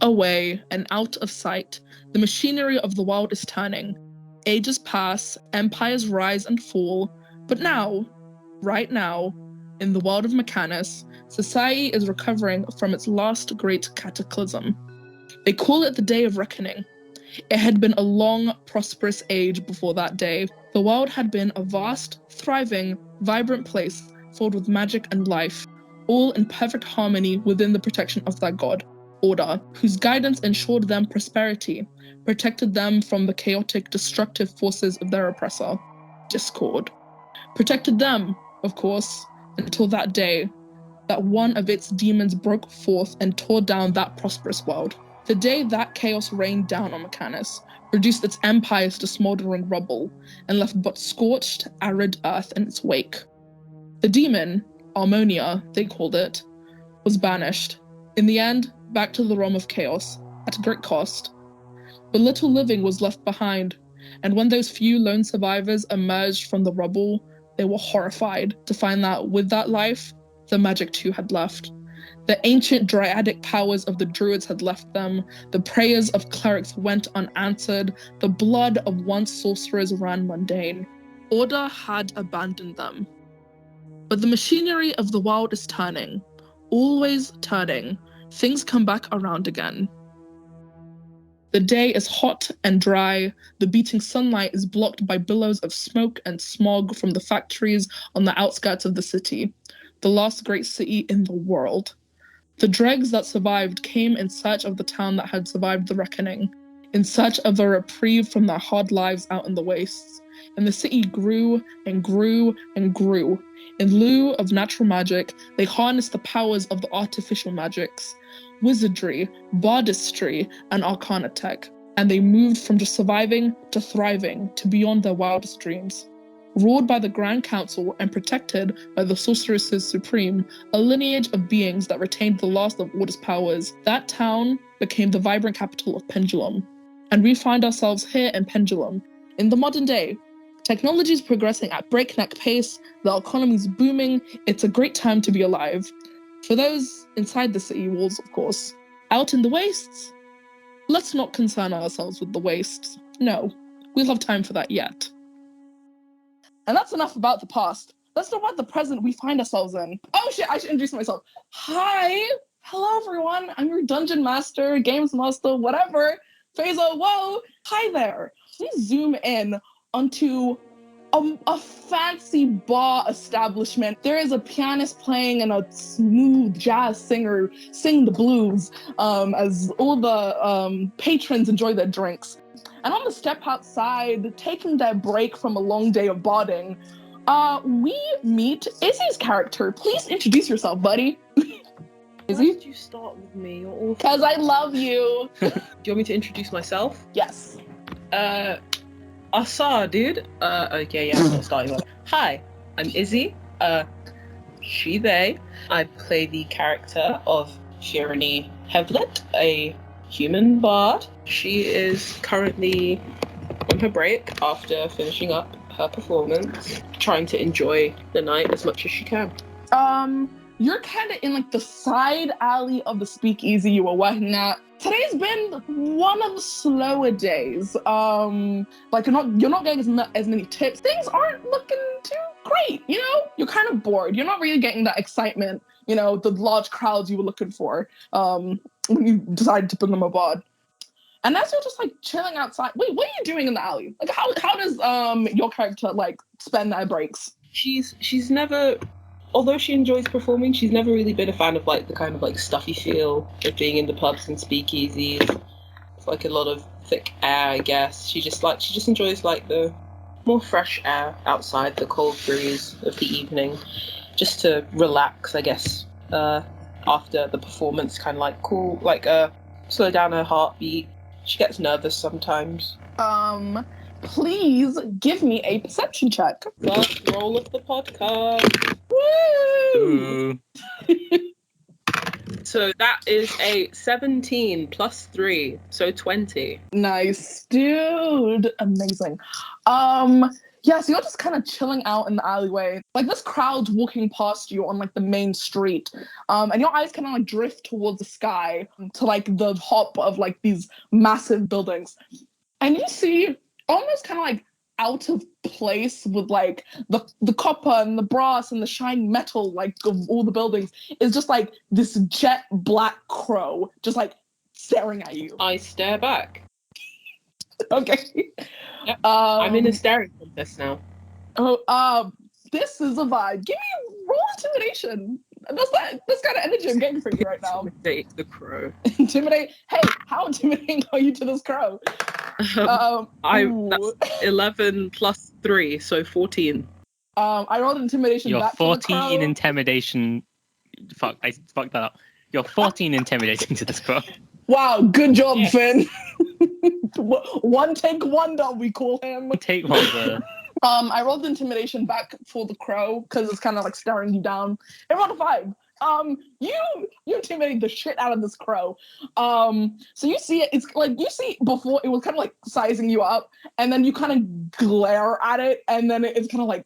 away and out of sight, the machinery of the world is turning. Ages pass, empires rise and fall, but now, right now, in the world of Mechanus, society is recovering from its last great cataclysm. They call it the Day of Reckoning. It had been a long, prosperous age before that day. The world had been a vast, thriving, vibrant place filled with magic and life, all in perfect harmony within the protection of their god, Order, whose guidance ensured them prosperity, protected them from the chaotic, destructive forces of their oppressor, Discord. Protected them, of course, until that day that one of its demons broke forth and tore down that prosperous world. The day that chaos rained down on Mechanus, reduced its empires to smoldering rubble, and left but scorched, arid earth in its wake. The demon, Harmonia, they called it, was banished. In the end, back to the realm of chaos, at great cost. But little living was left behind, and when those few lone survivors emerged from the rubble, they were horrified to find that with that life, the magic too had left. The ancient dryadic powers of the druids had left them, the prayers of clerics went unanswered, the blood of once sorcerers ran mundane. Order had abandoned them. But the machinery of the world is turning, always turning. Things come back around again. The day is hot and dry, the beating sunlight is blocked by billows of smoke and smog from the factories on the outskirts of the city, the last great city in the world. The dregs that survived came in search of the town that had survived the reckoning, in search of a reprieve from their hard lives out in the wastes. And the city grew and grew and grew. In lieu of natural magic, they harnessed the powers of the artificial magics, wizardry, bardistry, and arcana tech, and they moved from just surviving to thriving to beyond their wildest dreams. Ruled by the Grand Council and protected by the Sorceresses Supreme, a lineage of beings that retained the last of Order's powers, that town became the vibrant capital of Pendulum. And we find ourselves here in Pendulum, in the modern day. Technology is progressing at breakneck pace, the economy is booming, it's a great time to be alive. For those inside the city walls, of course. Out in the wastes? Let's not concern ourselves with the wastes. No, we'll have time for that yet. And that's enough about the past. Let's talk about the present we find ourselves in. Oh shit, I should introduce myself. Hi! Hello everyone, I'm your dungeon master, games master, whatever. Faisa Awow! Hi there! Please zoom in onto a fancy bar establishment. There is a pianist playing and a smooth jazz singer sing the blues as all the patrons enjoy their drinks. And on the step outside, taking their break from a long day of barding, we meet Izzi's character. Please introduce yourself, buddy. Izzi? Why did you start with me? You're awful. Because I love you. Do you want me to introduce myself? Yes. Dude. Okay, yeah, I'm not starting with. Hi, I'm Izzi. She, they. I play the character of Fyranie Hevlit, a human bard. She is currently on her break after finishing up her performance, trying to enjoy the night as much as she can. You're kind of in like the side alley of the speakeasy you were working at. Today's been one of the slower days. Like you're not getting as many tips. Things aren't looking too great, you know? You're kind of bored. You're not really getting that excitement, you know, the large crowds you were looking for when you decided to bring them aboard. And as you're just like chilling outside, wait, what are you doing in the alley? Like how does your character like spend their breaks? She's never, although she enjoys performing, she's never really been a fan of like the kind of like stuffy feel of being in the pubs and speakeasies. It's like a lot of thick air, I guess. She just enjoys like the more fresh air outside, the cold breeze of the evening, just to relax, I guess. After the performance, kind of like cool, like slow down her heartbeat. She gets nervous sometimes. Please give me a perception check. First roll of the podcast. Woo! So that is a 17 plus 3, so 20. Nice, dude. Amazing. Yeah, so you're just kind of chilling out in the alleyway. Like, this crowd's walking past you on, like, the main street. And your eyes kind of, like, drift towards the sky to, like, the top of, like, these massive buildings. And you see, almost kind of, like, out of place with, like, the copper and the brass and the shiny metal, like, of all the buildings, is just, like, this jet black crow just, like, staring at you. I stare back. Okay. Yep. I'm in a staring contest now. This is a vibe. Give me roll intimidation. That's kind of energy I'm getting from you right now. Intimidate the crow. Intimidate? Hey, how intimidating are you to this crow? That's 11 plus 3, so 14. I rolled intimidation. You're back 14 intimidation. Fuck, I fucked that up. You're 14 intimidating to this crow. Wow, good job, Finn. One take wonder, we call him. Take wonder. I rolled intimidation back for the crow because it's kind of like staring you down. I rolled a 5. You intimidate the shit out of this crow. So you see it. It's like you see before it was kind of like sizing you up, and then you kind of glare at it, and then it's kind of like,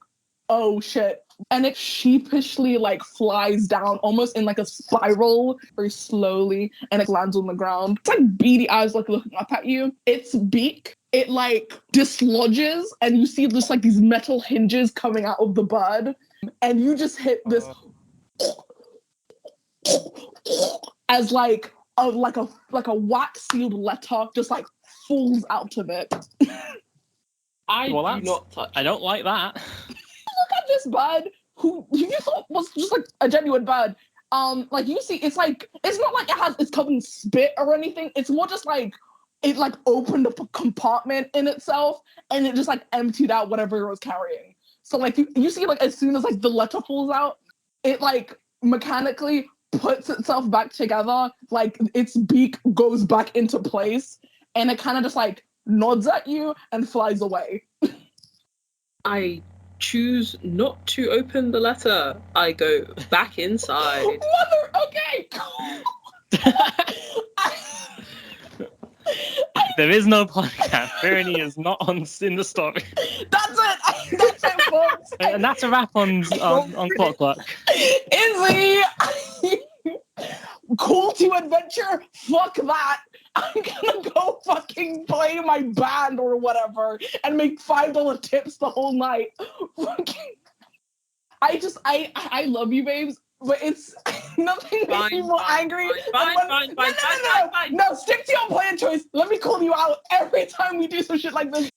oh shit. And it sheepishly like flies down almost in like a spiral very slowly, and it lands on the ground. It's like beady eyes like looking up at you. Its beak, it like dislodges, and you see just like these metal hinges coming out of the bird, and you just hit this as like a wax sealed letter just like falls out of it. I do not touch. I don't like that. Look at this bird who you thought was just like a genuine bird. Like you see, it's like it's not like it's covered in spit or anything. It's more just like it like opened up a compartment in itself and it just like emptied out whatever it was carrying. So like you see like as soon as like the letter falls out, it like mechanically puts itself back together. Like its beak goes back into place and it kind of just like nods at you and flies away. I choose not to open the letter. I go back inside. Okay. There is no podcast. Fyranie is not in the story. That's it, folks. And that's a wrap on Clockwork. Izzi! Cool to adventure? Fuck that. I'm gonna go fucking play my band or whatever and make $5 tips the whole night. I love you, babes, but it's nothing makes me more angry. Fine. No, stick to your plan choice. Let me call you out every time we do some shit like this.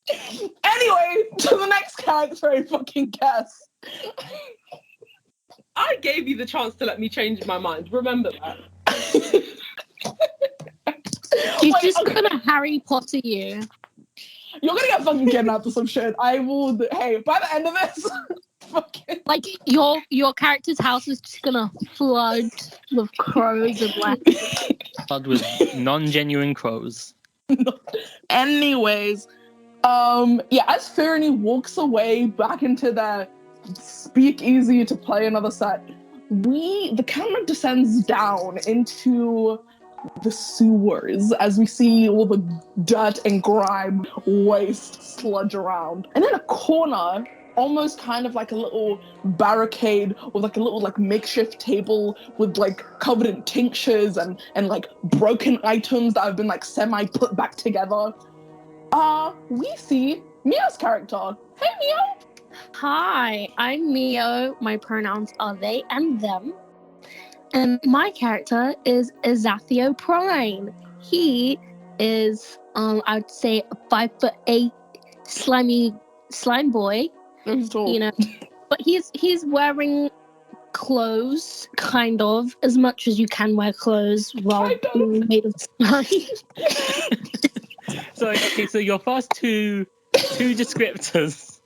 Anyway, to the next character I fucking guess. I gave you the chance to let me change my mind. Remember that. She's just gonna Harry Potter you. You're gonna get fucking kidnapped or some shit. I will. Hey, by the end of this, fucking like your character's house is just gonna flood with crows and black. Flood with non-genuine crows. Anyways, as Fyranie walks away back into their speakeasy to play another set, the camera descends down into the sewers as we see all the dirt and grime, waste, sludge around. And in a corner, almost kind of like a little barricade with like a little like makeshift table with like covered in tinctures and like broken items that have been like semi put back together. We see Mia's character. Hey, Mia! Hi, I'm Mio. My pronouns are they and them. And my character is Azathio Prine. He is, I'd say, a 5'8" slimy slime boy. He's tall. You know, but he's wearing clothes, kind of, as much as you can wear clothes while being made of slime. So your first two descriptors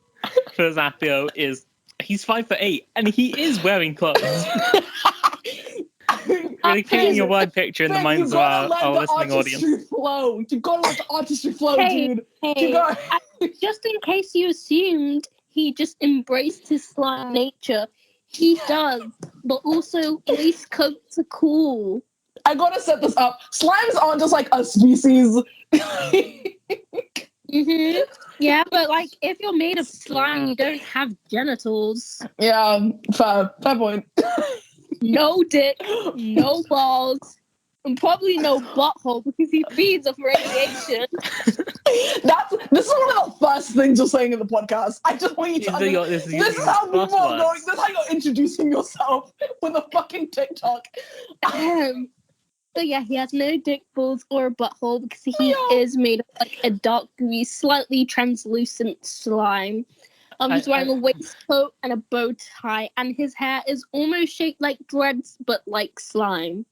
for Azathio is he's 5'8" and he is wearing clothes. Really painting a word picture in the minds of our listening audience. Flow. You gotta let the artistry flow, dude. Just in case you assumed he just embraced his slime nature, he does. But also, waistcoats are cool. I gotta set this up. Slimes aren't just like a species. Mm-hmm. Yeah, but like if you're made of slime, you don't have genitals. Yeah, fair point. No dick, no balls, and probably no butthole because he feeds off radiation. This is one of the first things you're saying in the podcast. I just want you to understand. This is how people are going. This is how you're introducing yourself with a fucking TikTok. So yeah, he has no dick, balls, or butthole because he is made of like a dark, gooey, slightly translucent slime. He's wearing a waistcoat and a bow tie, and his hair is almost shaped like dreads, but like slime.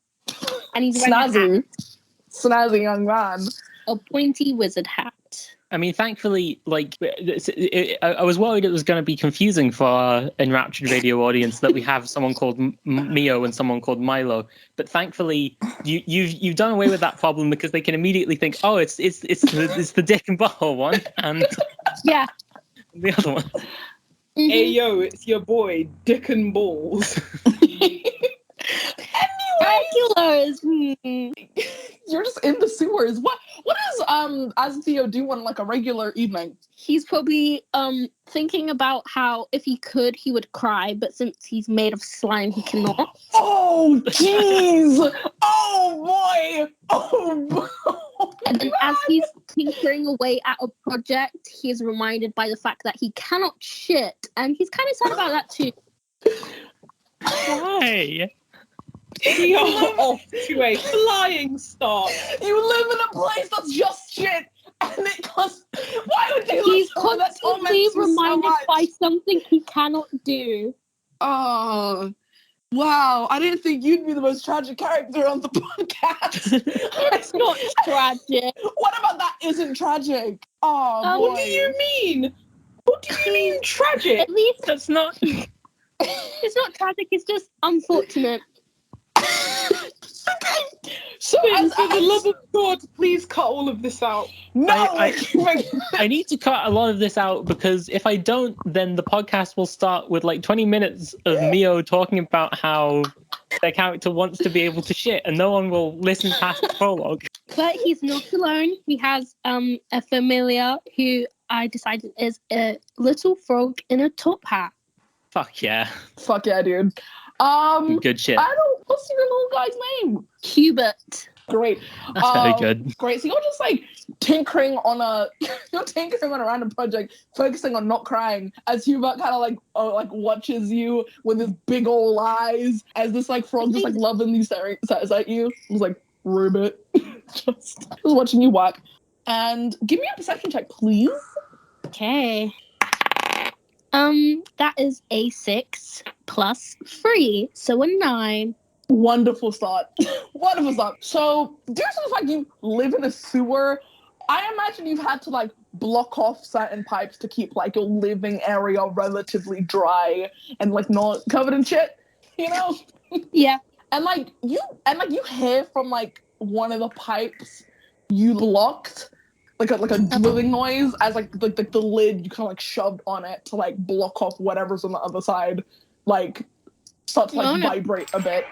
And he's wearing snazzy young man, a pointy wizard hat. I mean, thankfully, like, I was worried it was going to be confusing for our Enraptured Radio audience that we have someone called Mio and someone called Milo. But thankfully, you've done away with that problem because they can immediately think, oh, it's the dick and butthole one, and yeah, the other one. Mm-hmm. Hey yo, it's your boy Dick and Balls. Regulars. You're just in the sewers. What does Azathio do on like a regular evening? He's probably thinking about how if he could, he would cry, but since he's made of slime, he cannot. Oh jeez! Oh boy! Oh boy! And then as he's tinkering away at a project, he is reminded by the fact that he cannot shit, and he's kind of sad about that too. Why? You're off to a flying start. You live in a place that's just shit, and it costs. Why would you? He's constantly reminded by something he cannot do. Oh, wow! I didn't think you'd be the most tragic character on the podcast. It's not tragic. What about that? Isn't tragic? Oh, boy. What do you mean? What do you mean tragic? At least that's not. It's not tragic. It's just unfortunate. So, for the love of God, please cut all of this out. No, I need to cut a lot of this out because if I don't, then the podcast will start with like 20 minutes of Mio talking about how their character wants to be able to shit, and no one will listen past the prologue. But he's not alone. He has a familiar who I decided is a little frog in a top hat. Fuck yeah, dude. Good shit. What's your little guy's name? Hubert. Great. That's very good. Great. So you're just like tinkering on a random project, focusing on not crying, as Hubert kind of like watches you with his big old eyes, as this like frog just like lovingly stares at you. It was like, Rubit. just watching you work. And give me a perception check, please. Okay. That is a 6 plus 3, so a 9. Wonderful start. Wonderful start. So, due to the fact you live in a sewer, I imagine you've had to like block off certain pipes to keep like your living area relatively dry and like not covered in shit, you know? Yeah. And you hear from like one of the pipes you blocked like a drilling noise as like the lid you kind of like shoved on it to like block off whatever's on the other side, like start to like vibrate a bit.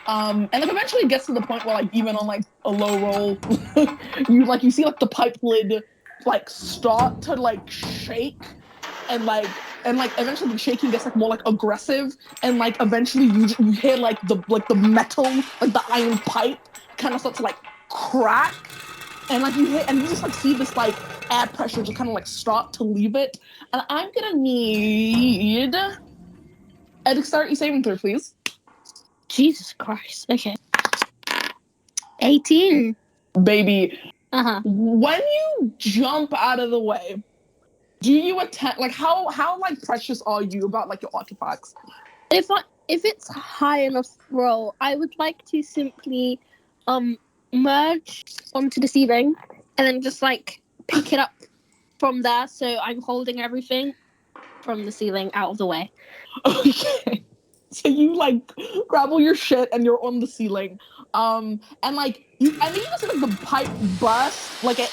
And like eventually it gets to the point where like even on like a low roll, you see like the pipe lid like start to like shake, and eventually the shaking gets like more like aggressive, and like eventually you hear like the metal, like the iron pipe kind of start to like crack. And like you just like see this like air pressure just kind of like start to leave it. And I'm gonna need a dexterity saving throw, please. Jesus Christ. Okay. 18. Baby. Uh-huh. When you jump out of the way, do you attempt like how like precious are you about like your artifacts? If it's high enough roll, I would like to simply merge onto the ceiling and then just like pick it up from there, so I'm holding everything from the ceiling out of the way. Okay. So you like grab all your shit and you're on the ceiling. And then you just see like the pipe burst, like it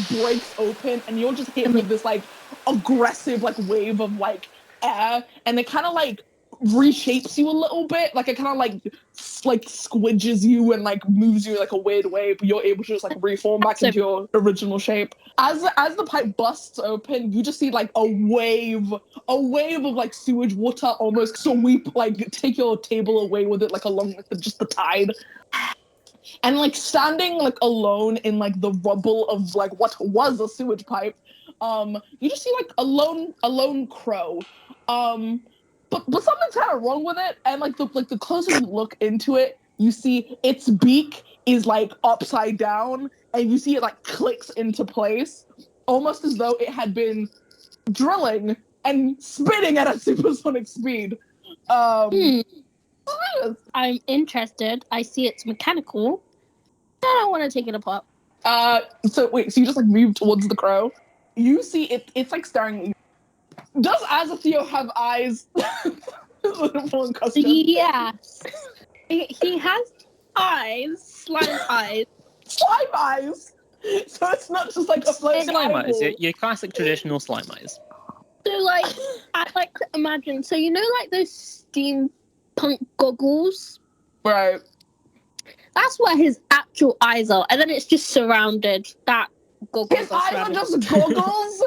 breaks open, and you're just hit with this like aggressive like wave of like air, and it kind of like reshapes you a little bit. Like it kind of like squidges you and like moves you like a weird way, but you're able to just like reform back into your original shape. As the pipe busts open, you just see like a wave of like sewage water almost sweep, like take your table away with it, like along with just the tide. And like standing like alone in like the rubble of like what was a sewage pipe, you just see like a lone crow. But something's kind of wrong with it, and like the closer you look into it, you see its beak is like upside down, and you see it like clicks into place, almost as though it had been drilling and spinning at a supersonic speed. I'm interested. I see it's mechanical. I don't want to take it apart. So you just like move towards the crow. You see it's like staring at you. Does Azathio have eyes? Yes. He has eyes. Slime eyes. Slime eyes? So it's not just like a floating slime eyes. eyeball. Your classic traditional slime eyes. So like, I like to imagine. So you know, like those steampunk goggles. Right. That's where his actual eyes are, and then it's just surrounded. That goggles. His eyes are just goggles.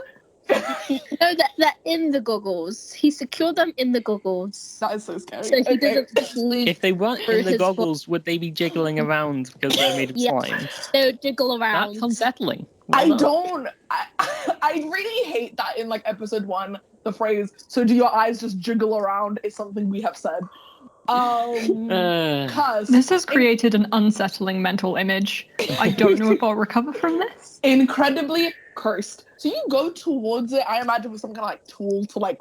No, they're in the goggles. He secured them in the goggles. That is so scary. So he doesn't just lose. If they weren't in the his goggles, would they be jiggling around because they're made of slime? They would jiggle around. That's unsettling. I really hate that in like episode 1, the phrase, so do your eyes just jiggle around is something we have said. Cause this has created an unsettling mental image. I don't know if I'll recover from this. Incredibly cursed. So you go towards it, I imagine with some kind of like tool to like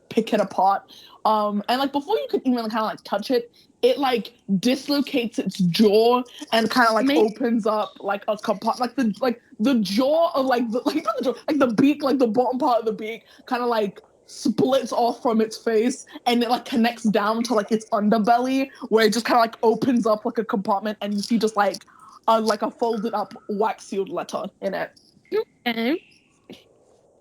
pick it apart. And like before you can even kind of like touch it, it like dislocates its jaw and kind of like opens up like a compartment, like the jaw of like not the jaw, like the beak, like the bottom part of the beak kind of like splits off from its face, and it like connects down to like its underbelly, where it just kind of like opens up like a compartment, and you see just like a folded up wax sealed letter in it. Okay.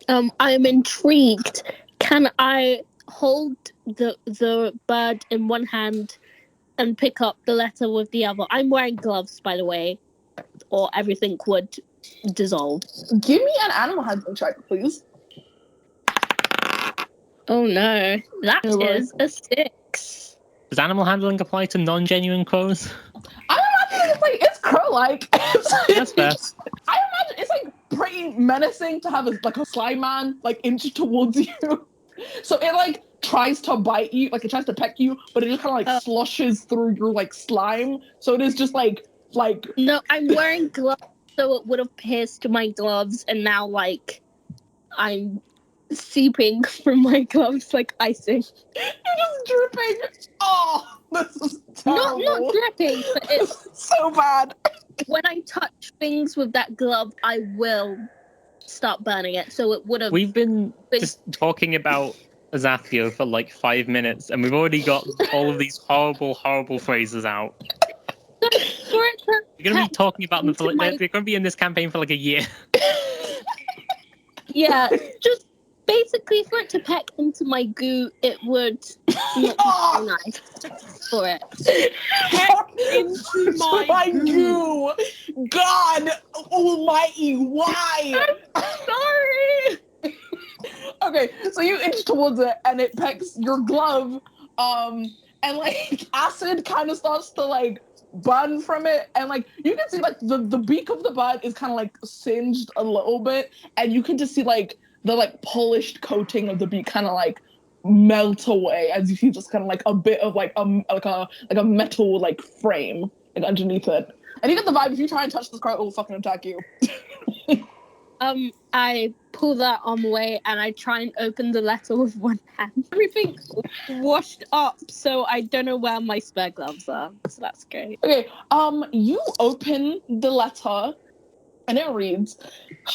I am intrigued. Can I hold the bird in one hand and pick up the letter with the other? I'm wearing gloves, by the way, or everything would dissolve. Give me an animal handling check, please. Oh no, that is a 6. Does animal handling apply to non-genuine crows? I imagine it's like it's crow-like. That's fair. I imagine it's like pretty menacing to have a slime man like inch towards you. So it like tries to bite you, like it tries to peck you, but it just kind of like sloshes through your like slime. So it is just like. No, I'm wearing gloves, so it would have pierced my gloves, and now like I'm seeping from my gloves like icing. You're just dripping. Oh, this is terrible. Not dripping, but it's so bad. When I touch things with that glove, I will start burning it. So it would have. We've been just talking about Azathio for like 5 minutes, and we've already got all of these horrible, horrible phrases out. You're going to be talking about them for like, you're going to be in this campaign for like a year. Yeah, just basically for it to peck into my goo, it would not be very nice for it. Peck into my goo. God almighty, why? I'm sorry. Okay, so you inch towards it and it pecks your glove, and like acid kind of starts to like burn from it, and like you can see like the beak of the bird is kind of like singed a little bit, and you can just see like the like polished coating of the beak kind of like melt away as you see just kind of like a bit of like a metal like frame like underneath it. And you get the vibe if you try and touch this crow, it will fucking attack you. I pull that arm away and I try and open the letter with one hand. Everything's washed up, so I don't know where my spare gloves are. So that's great. Okay, you open the letter and it reads,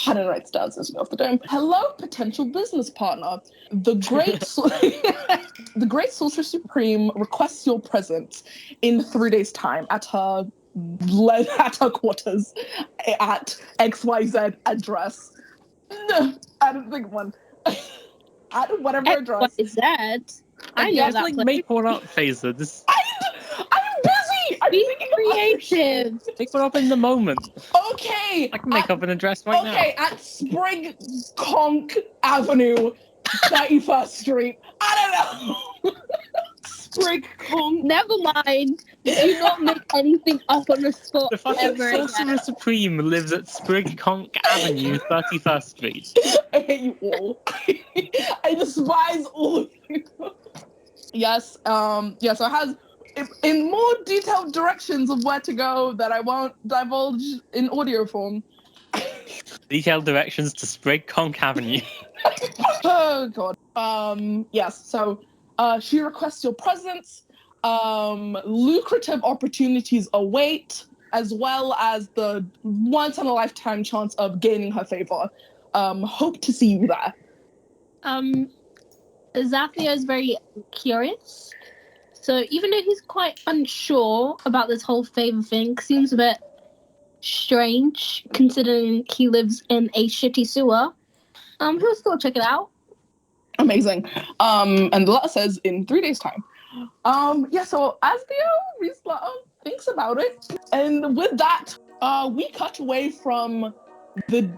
I don't write stars this off the dome. Hello, potential business partner. The great the Great Sorcerer Supreme requests your presence in 3 days' time at her quarters at XYZ address. I don't think one. At whatever address. XYZ? I know Yeah, that like place. make one up, Faisa. This I'm busy. I'm Be thinking of creative. make one up in the moment. Okay. I can make up an address right now. Okay, at Spring Conk Avenue, 31st Street. I don't know. Spring Conk. Never mind. Do not make anything up on the spot The fucking ever Sorcerer again. Supreme lives at Sprig Conk Avenue, 31st Street. I hate you all. I despise all of you. Yes, so it has in more detailed directions of where to go that I won't divulge in audio form. Detailed directions to Sprig Conk Avenue. Oh god. Yes, so she requests your presence. Lucrative opportunities await, as well as the once in a lifetime chance of gaining her favor. Hope to see you there. Azathio is very curious. So even though he's quite unsure about this whole favor thing, seems a bit strange considering he lives in a shitty sewer. He'll still check it out. Amazing. And the letter says in 3 days' time. So Azathio thinks about it. And with that, we cut away from the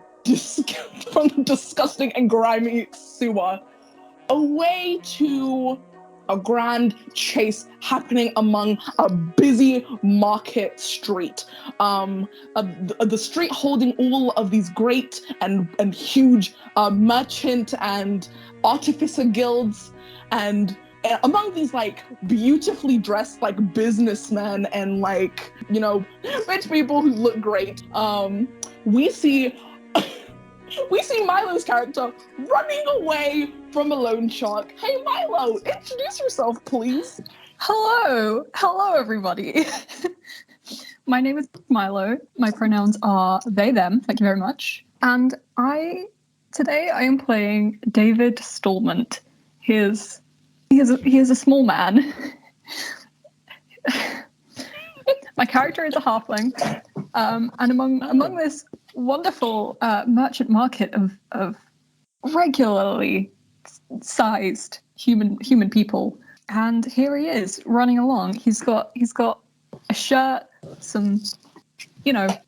disgusting and grimy sewer away to a grand chase happening among a busy market street. The street holding all of these great and huge merchant and artificer guilds, and among these like beautifully dressed like businessmen and like, you know, rich people who look great. We see Milo's character running away from a loan shark. Hey Milo, introduce yourself, please. Hello, everybody. My name is Milo. My pronouns are they, them. Thank you very much. And today I am playing David Stalment. He is a small man. My character is a halfling, and among this wonderful merchant market of regularly sized human people, and here he is running along. He's got a shirt, some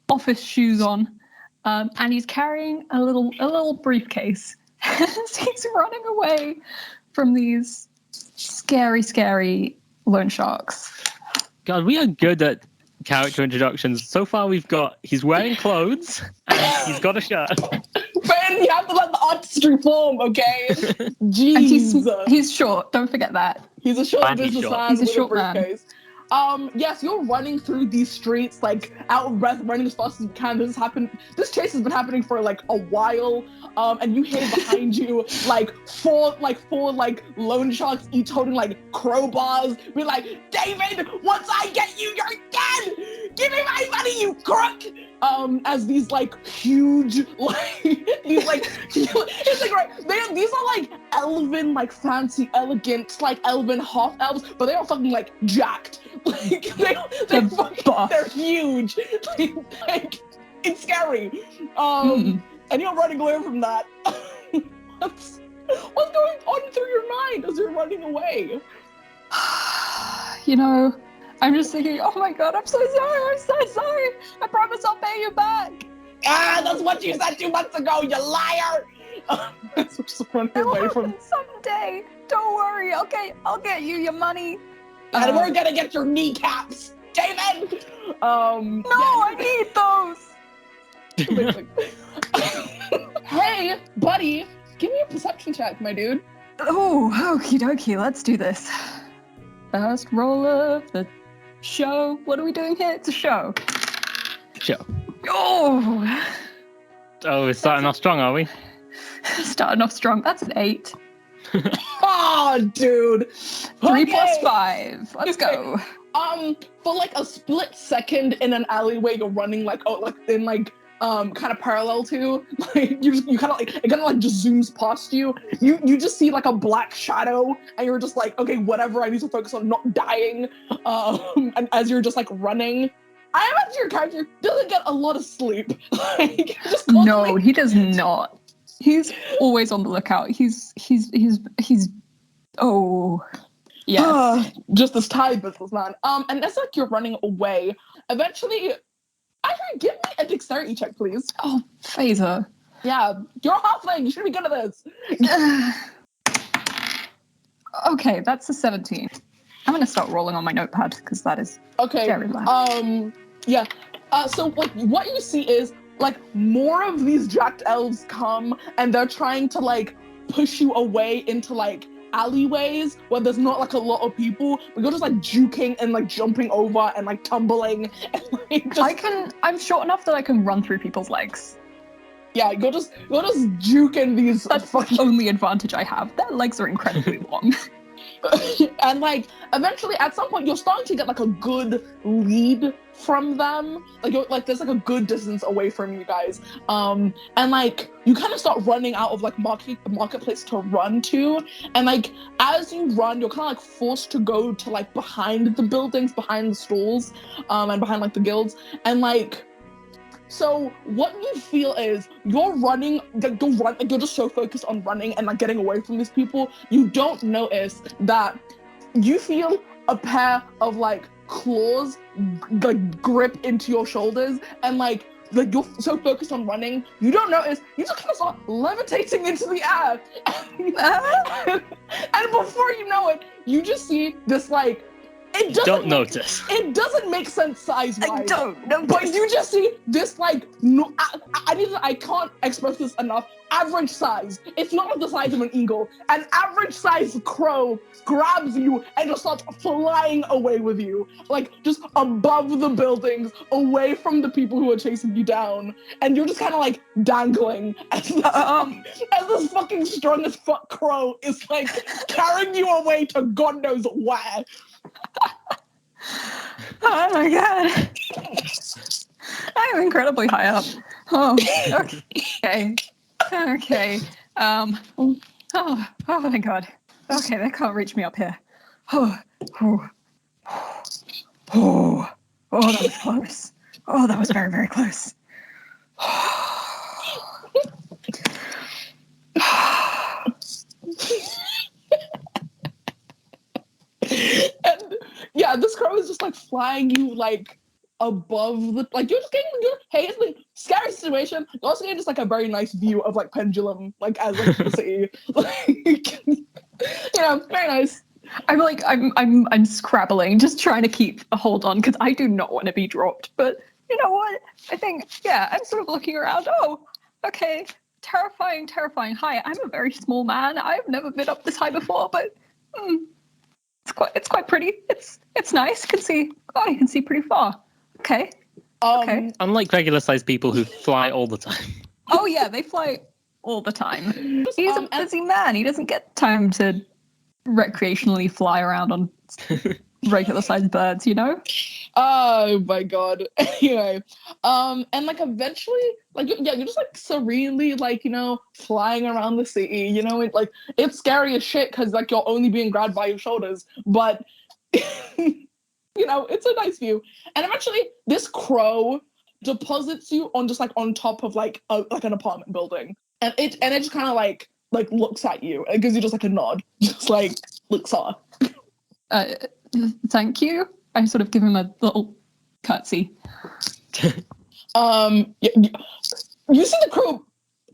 office shoes on, and he's carrying a little briefcase. He's running away from these scary loan sharks. God, we are good at character introductions. So far he's wearing clothes and he's got a shirt. Ben, you have to let the artistry form, okay? Jeez. And he's short, don't forget that. He's a short And he's businessman short. with He's a short a briefcase. Yes, you're running through these streets, like, out of breath, running as fast as you can. This chase has been happening for, like, a while, and you hear behind you, four loan sharks, each holding, crowbars, be like, David, once I get you, you're dead! Give me my money, you crook! As these, huge, these are, elven, fancy, elegant, elven half-elves, but they are fucking, jacked. They're huge. It's scary. And you're running away from that. What's going on through your mind as you're running away? I'm just thinking, oh my god, I'm so sorry. I promise I'll pay you back. That's what you said 2 months ago, you liar. That's just running away from. Someday. Don't worry. Okay, I'll get you your money. And we're gonna get your kneecaps, David. No, I need those. Hey, buddy, give me a perception check, my dude. Oh, okie dokie, let's do this. First roll of the show. What are we doing here? It's a show. Show. Oh, we're starting off strong, are we? starting off strong. That's an 8. Oh, dude. 3 plus 5. Let's go. For a split second in an alleyway, you're running kind of parallel to, you kind of it just zooms past you. You just see a black shadow, and you're just okay, whatever. I need to focus on not dying. And as you're just running, I imagine your character doesn't get a lot of sleep. No, he does not. He's always on the lookout. He's Yes. Just this Thai businessman. And as like you're running away, eventually, actually, give me a dexterity check, please. Oh, Faisa. Yeah, you're a halfling. You should be good at this. Okay, that's a 17. I'm gonna start rolling on my notepad because that is very loud. Yeah. So like what you see is like more of these jacked elves come and they're trying to like push you away into like alleyways where there's not like a lot of people. But you're just like juking and like jumping over and like tumbling. And, like, I'm short enough that I can run through people's legs. Yeah, you're just juking these. That's the only advantage I have. Their legs are incredibly long. And like eventually at some point you're starting to get like a good lead from them, like you're like there's like a good distance away from you guys, and like you kind of start running out of like marketplace to run to, and like as you run you're kind of like forced to go to like behind the buildings, behind the stalls, and behind like the guilds, and like so what you feel is you're running, like you're just so focused on running and like getting away from these people, you don't notice that you feel a pair of like claws like grip into your shoulders, and like you're so focused on running, you don't notice, you just kind of start levitating into the air. And before you know it, you just see this like, it doesn't make sense size-wise. I don't know. But you just see this like, no, I can't express this enough. Average size. It's not like the size of an eagle. An average size crow grabs you and just starts flying away with you. Like just above the buildings, away from the people who are chasing you down. And you're just kind of like dangling as this fucking strong as fuck crow is like carrying you away to God knows where. Oh my god. I am incredibly high up. Oh, okay. Okay. Oh my god. Okay, they can't reach me up here. Oh, that was close. Oh, that was very, very close. And yeah, this crow is just like flying you like above the, like you're just getting it's like scary situation. You're also getting just like a very nice view of like Pendulum, like as like the city. Like, very nice. I'm scrabbling, just trying to keep a hold on because I do not want to be dropped. But you know what? I think I'm sort of looking around. Oh, okay. Terrifying. Hi, I'm a very small man. I've never been up this high before, but it's quite pretty. It's nice. You can see pretty far. Okay. Okay. Unlike regular sized people who fly all the time. Oh yeah, they fly all the time. He's a busy man. He doesn't get time to recreationally fly around on regular sized birds, you know? Oh my god. Anyway, and like eventually, like you're just like serenely like flying around the city. It's scary as shit because like you're only being grabbed by your shoulders, but it's a nice view. And eventually, this crow deposits you on just like on top of like an apartment building, and it just kind of like looks at you and gives you just like a nod, just like looks off. Thank you. I sort of give him a little curtsy. You see the crow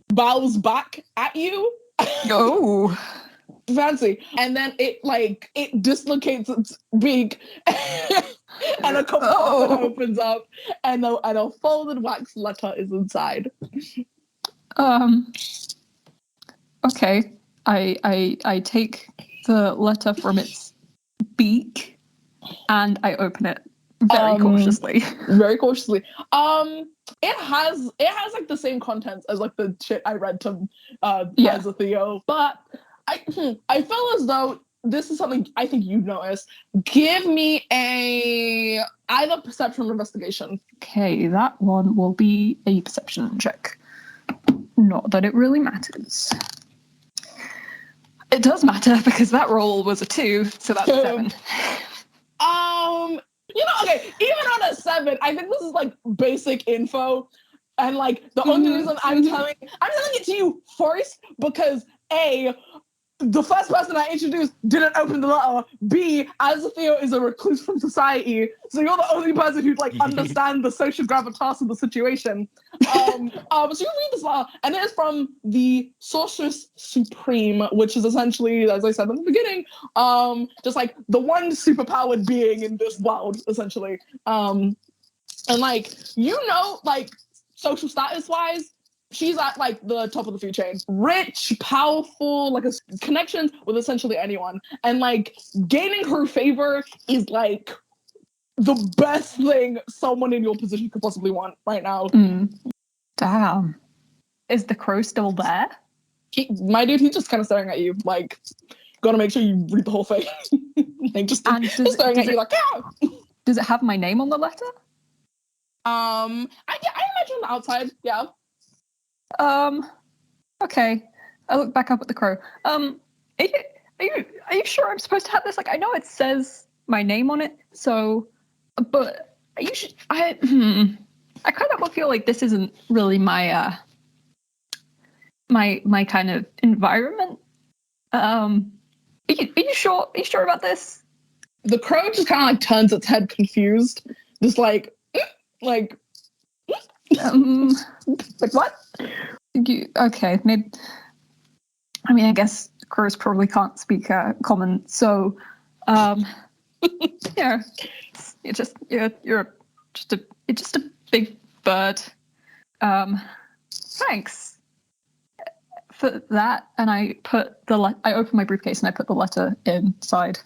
bows back at you. Oh, fancy. And then it dislocates its beak, and a compartment opens up, and a folded wax letter is inside. Okay. I take the letter from its beak and I open it very cautiously. Very cautiously. It has like the same contents as like the shit I read to Azathio, but I feel as though this is something I think you've noticed. Give me either perception or investigation. Okay, that one will be a perception check. Not that it really matters. It does matter because that roll was a 2, so that's 7. Okay, even on a 7, I think this is like basic info, and like the only reason I'm telling it to you first because the first person I introduced didn't open the letter. B, Azathio is a recluse from society, so you're the only person who like understands the social gravitas of the situation. So you read this letter, and it is from the Sorceress Supreme, which is essentially, as I said at the beginning, just like the one superpowered being in this world, essentially. And like, like social status wise, she's at like the top of the food chain. Rich, powerful, like connections with essentially anyone. And like gaining her favor is like the best thing someone in your position could possibly want right now. Damn. Is the crow still there? My dude, he's just kind of staring at you, like, gotta make sure you read the whole thing. Like just staring at you like, ah! Does it have my name on the letter? I imagine on the outside, yeah. Okay. I look back up at the crow. Are you sure I'm supposed to have this? Like, I know it says my name on it, so, but I kind of feel like this isn't really my my kind of environment. Are you sure about this? The crow just kind of like turns its head confused, just like what? Okay, maybe. I mean, I guess crows probably can't speak common, so yeah, you're just a big bird. Thanks for that. And I put I open my briefcase and I put the letter inside.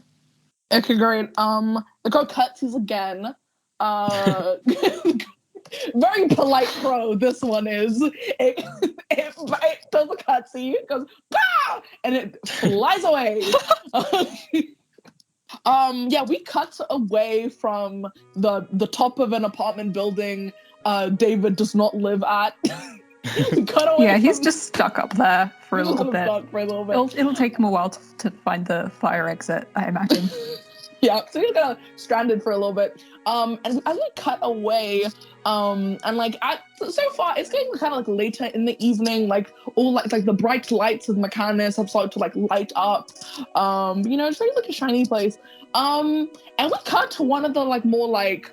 Okay, great. The crow curtsies again. Very polite crow, this one is. It does a cutscene, it goes, "Pow!" and it flies away. Yeah, we cut away from the top of an apartment building David does not live at. Cut away. Yeah, he's just stuck up there for a little bit. It'll take him a while to find the fire exit, I imagine. Yeah, so he's kind of stranded for a little bit. And as we cut away, and like so far it's getting kind of like later in the evening, like all like the bright lights of Mechanus have started to like light up. It's really like a shiny place. And we cut to one of the like more like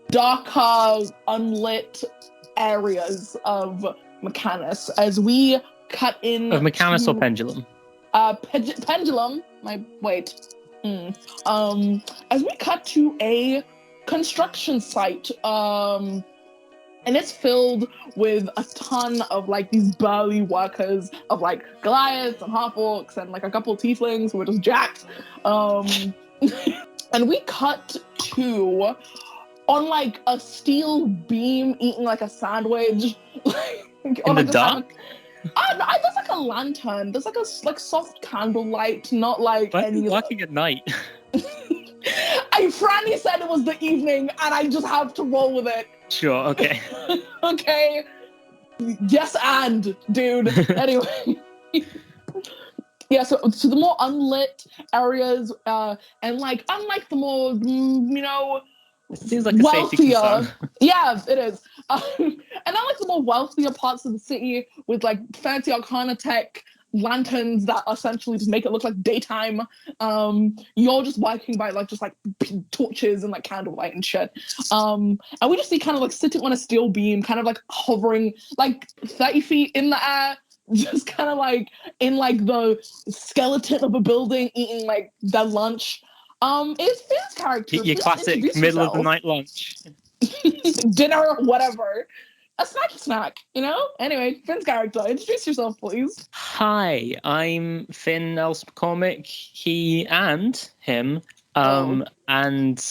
darker, unlit areas of Mechanus as we cut in of Mechanus or Pendulum? Pendulum. As we cut to a construction site, and it's filled with a ton of like these burly workers of like Goliaths and half-orcs and like a couple of tieflings who are just jacked. And we cut to on like a steel beam eating like a sandwich. In the dark? There's like a lantern. There's like a soft candlelight, not like Why any. Are you working at night? Fyranie said it was the evening, and I just have to roll with it. Sure. Okay. Okay. Yes, and dude. Anyway. Yeah. So the more unlit areas, and like unlike the more It seems like a safety concern. Yeah, it is. And I like the more wealthier parts of the city with like fancy Arcana tech lanterns that essentially just make it look like daytime. You're just working by like torches and like candlelight and shit. And we just see kind of like sitting on a steel beam, kind of like hovering like 30 feet in the air, just kind of like in like the skeleton of a building, eating like their lunch. It's Finn's character. Your classic middle of the night lunch. Dinner, whatever. A snack, Anyway, Finn's character. Introduce yourself, please. Hi, I'm Finn Else-McCormick, he and him. And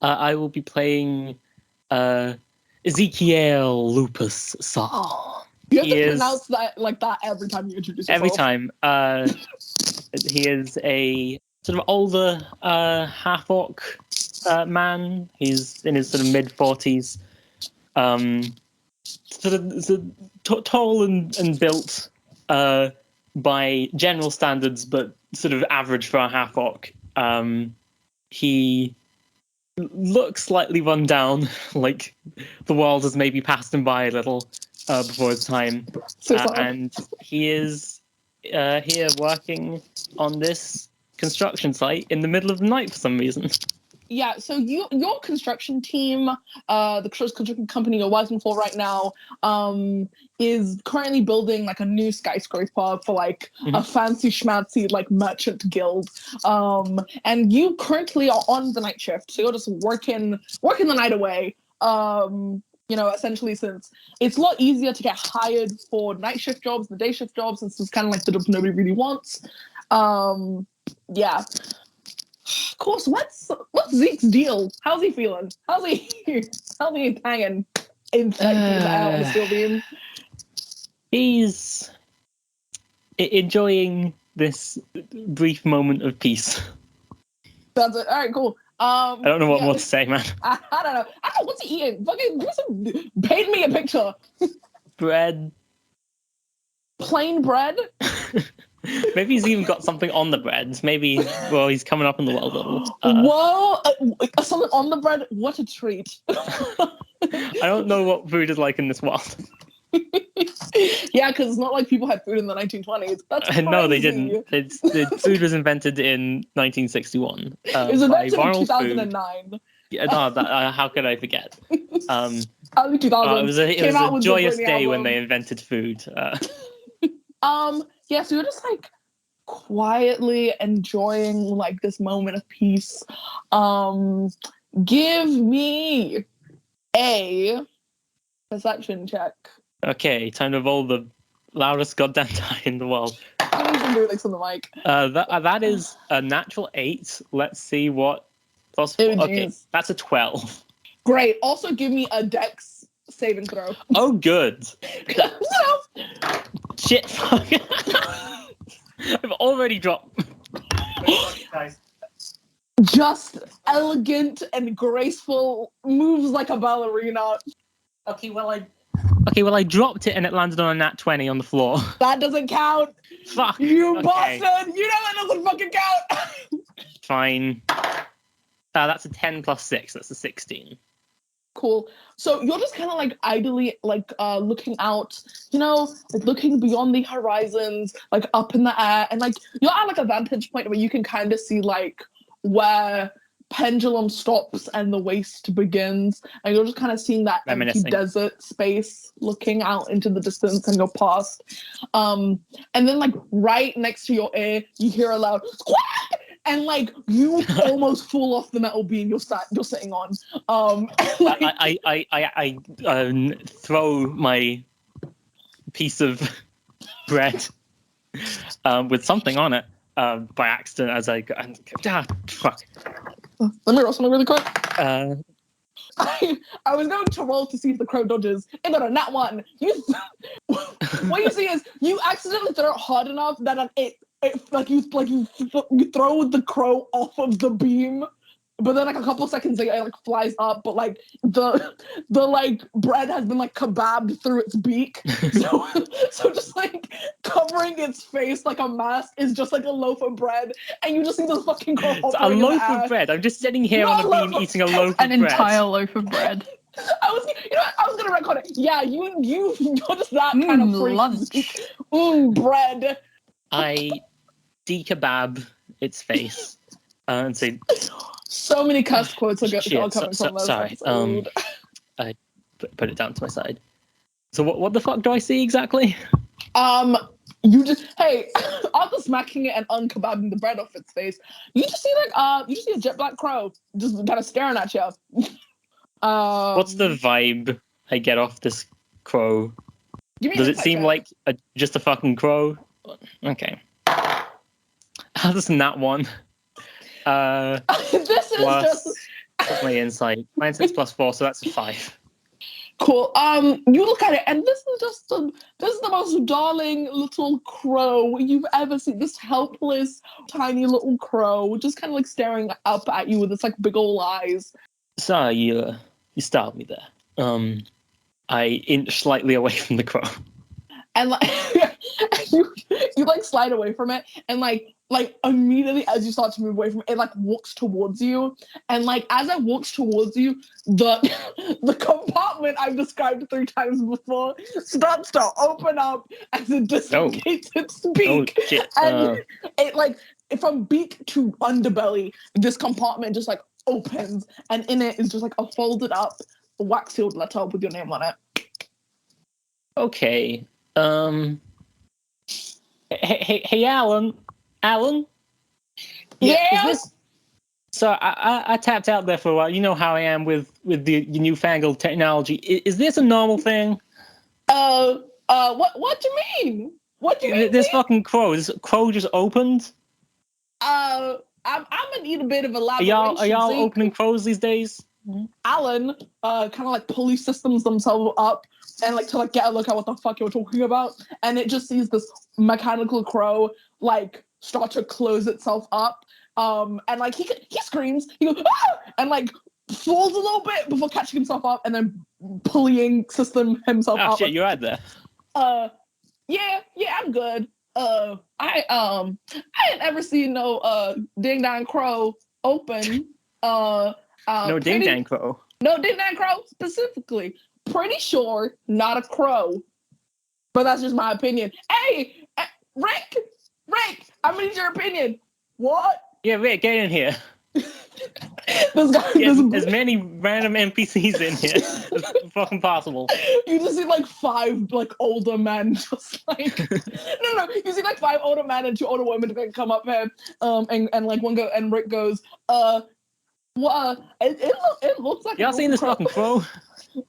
I will be playing Ezekiel Lupus Saul. You have to pronounce that like that every time you introduce yourself. Every time. He is a sort of older half-orc man. He's in his sort of mid-40s. Sort of tall and built by general standards, but sort of average for a half-orc. He looks slightly run down, like the world has maybe passed him by a little before his time. And he is here working on this construction site in the middle of the night for some reason. Yeah, so your construction team, the construction company you're working for right now, is currently building like a new skyscraper for like a fancy schmancy like merchant guild. And you currently are on the night shift, so you're just working the night away. Essentially, since it's a lot easier to get hired for night shift jobs than day shift jobs, since it's kind of like the jobs nobody really wants. Yeah. Of course, what's Zeke's deal? How's he feeling? How's he hanging out on the steel beam? He's enjoying this brief moment of peace. That's it. All right, cool. I don't know what more to say, man. I don't know. What's he eating? Fucking paint me a picture. Bread. Plain bread? Maybe he's even got something on the bread. Maybe, he's coming up in the world level. Whoa! Something on the bread? What a treat. I don't know what food is like in this world. Yeah, because it's not like people had food in the 1920s. That's crazy. No, they didn't. The food was invented in 1961. It was invented in 2009. Yeah, no, how could I forget? Early 2000s. It was a joyous day when they invented food. Yeah, so you're just like quietly enjoying like this moment of peace. Give me a perception check. Okay, time to roll the loudest goddamn die in the world. I'm gonna even do this on the mic. That is a natural 8. Let's see what possible. Oh, okay, that's a 12. Great. Also, give me a dex saving throw. Oh, good. Shit. Fuck. I've already dropped. Just elegant and graceful moves like a ballerina. Okay, well I dropped it and it landed on a nat 20 on the floor. That doesn't count. Fuck. You bastard! You know that doesn't fucking count. Fine. That's a 10 plus 6. That's a 16. Cool. So you're just kind of like idly like looking out, like looking beyond the horizons, like up in the air, and like you're at like a vantage point where you can kind of see like where Pendulum stops and the waste begins, and you're just kind of seeing that empty desert space looking out into the distance, and you're past. And then like right next to your ear, you hear a loud squawk! And like you almost fall off the metal beam you're sitting on. Like, I throw my piece of bread with something on it by accident as I go. Fuck. Let me roll something really quick. I was going to roll to see if the crow dodges. It got a nat 1. What you see is you accidentally throw it hard enough that you throw the crow off of the beam, but then like a couple seconds later it like flies up, but like the like bread has been like kebabbed through its beak, so just like covering its face like a mask is just like a loaf of bread, and you just see the fucking crow. It's a loaf of bread. I'm just sitting here on a beam eating a loaf of bread. An entire loaf of bread. I was gonna record it. Yeah, you're just that kind of freak. Lunch. Bread. I dekebab its face and say, so many cuss quotes are coming from those. Sorry, I put it down to my side. So what the fuck do I see exactly? You just after smacking it and unkebabbing the bread off its face, you just see a jet black crow just kind of staring at you. What's the vibe I get off this crow? Does it seem like just a fucking crow? Okay. That's not one. This is just What's my insight? My insight's +4, so that's a 5. Cool. You look at it, and this is the most darling little crow you've ever seen. This helpless, tiny little crow, just kind of like staring up at you with its like big old eyes. Sorry, you startled me there. I inch slightly away from the crow. And like, and you like slide away from it, and like immediately as you start to move away from it, it like walks towards you, and like as it walks towards you, the compartment I've described 3 times before starts to open up as it dislocates its beak, and it like from beak to underbelly, this compartment just like opens, and in it is just like a folded up wax sealed letter with your name on it. Okay. Hey, Alan. Yeah. Is this... So I tapped out there for a while. You know how I am with the newfangled technology. Is this a normal thing? What do you mean? What do you mean? This fucking crow. This crow just opened. I'm gonna need a bit of elaboration. Are y'all Zeke. opening crows these days? Alan, kind of like police systems themselves up and like to like get a look at what the fuck you're talking about, and it just sees this mechanical crow like start to close itself up, and like he screams, he goes ah! And like falls a little bit before catching himself up, and then pulleying system himself up. Oh shit, you're right there. Yeah, I'm good. I ain't ever seen no ding dang crow open. No ding dang crow. No ding dang crow specifically. Pretty sure not a crow. But that's just my opinion. Hey, Rick, I'm gonna need your opinion. What? Yeah, Rick, get in here. This guy, as many random NPCs in here as fucking possible. You just see like 5 like older men, just like no. You see like 5 older men and 2 older women that come up here, and like one go and Rick goes, well, it looks like y'all seen this fucking crow?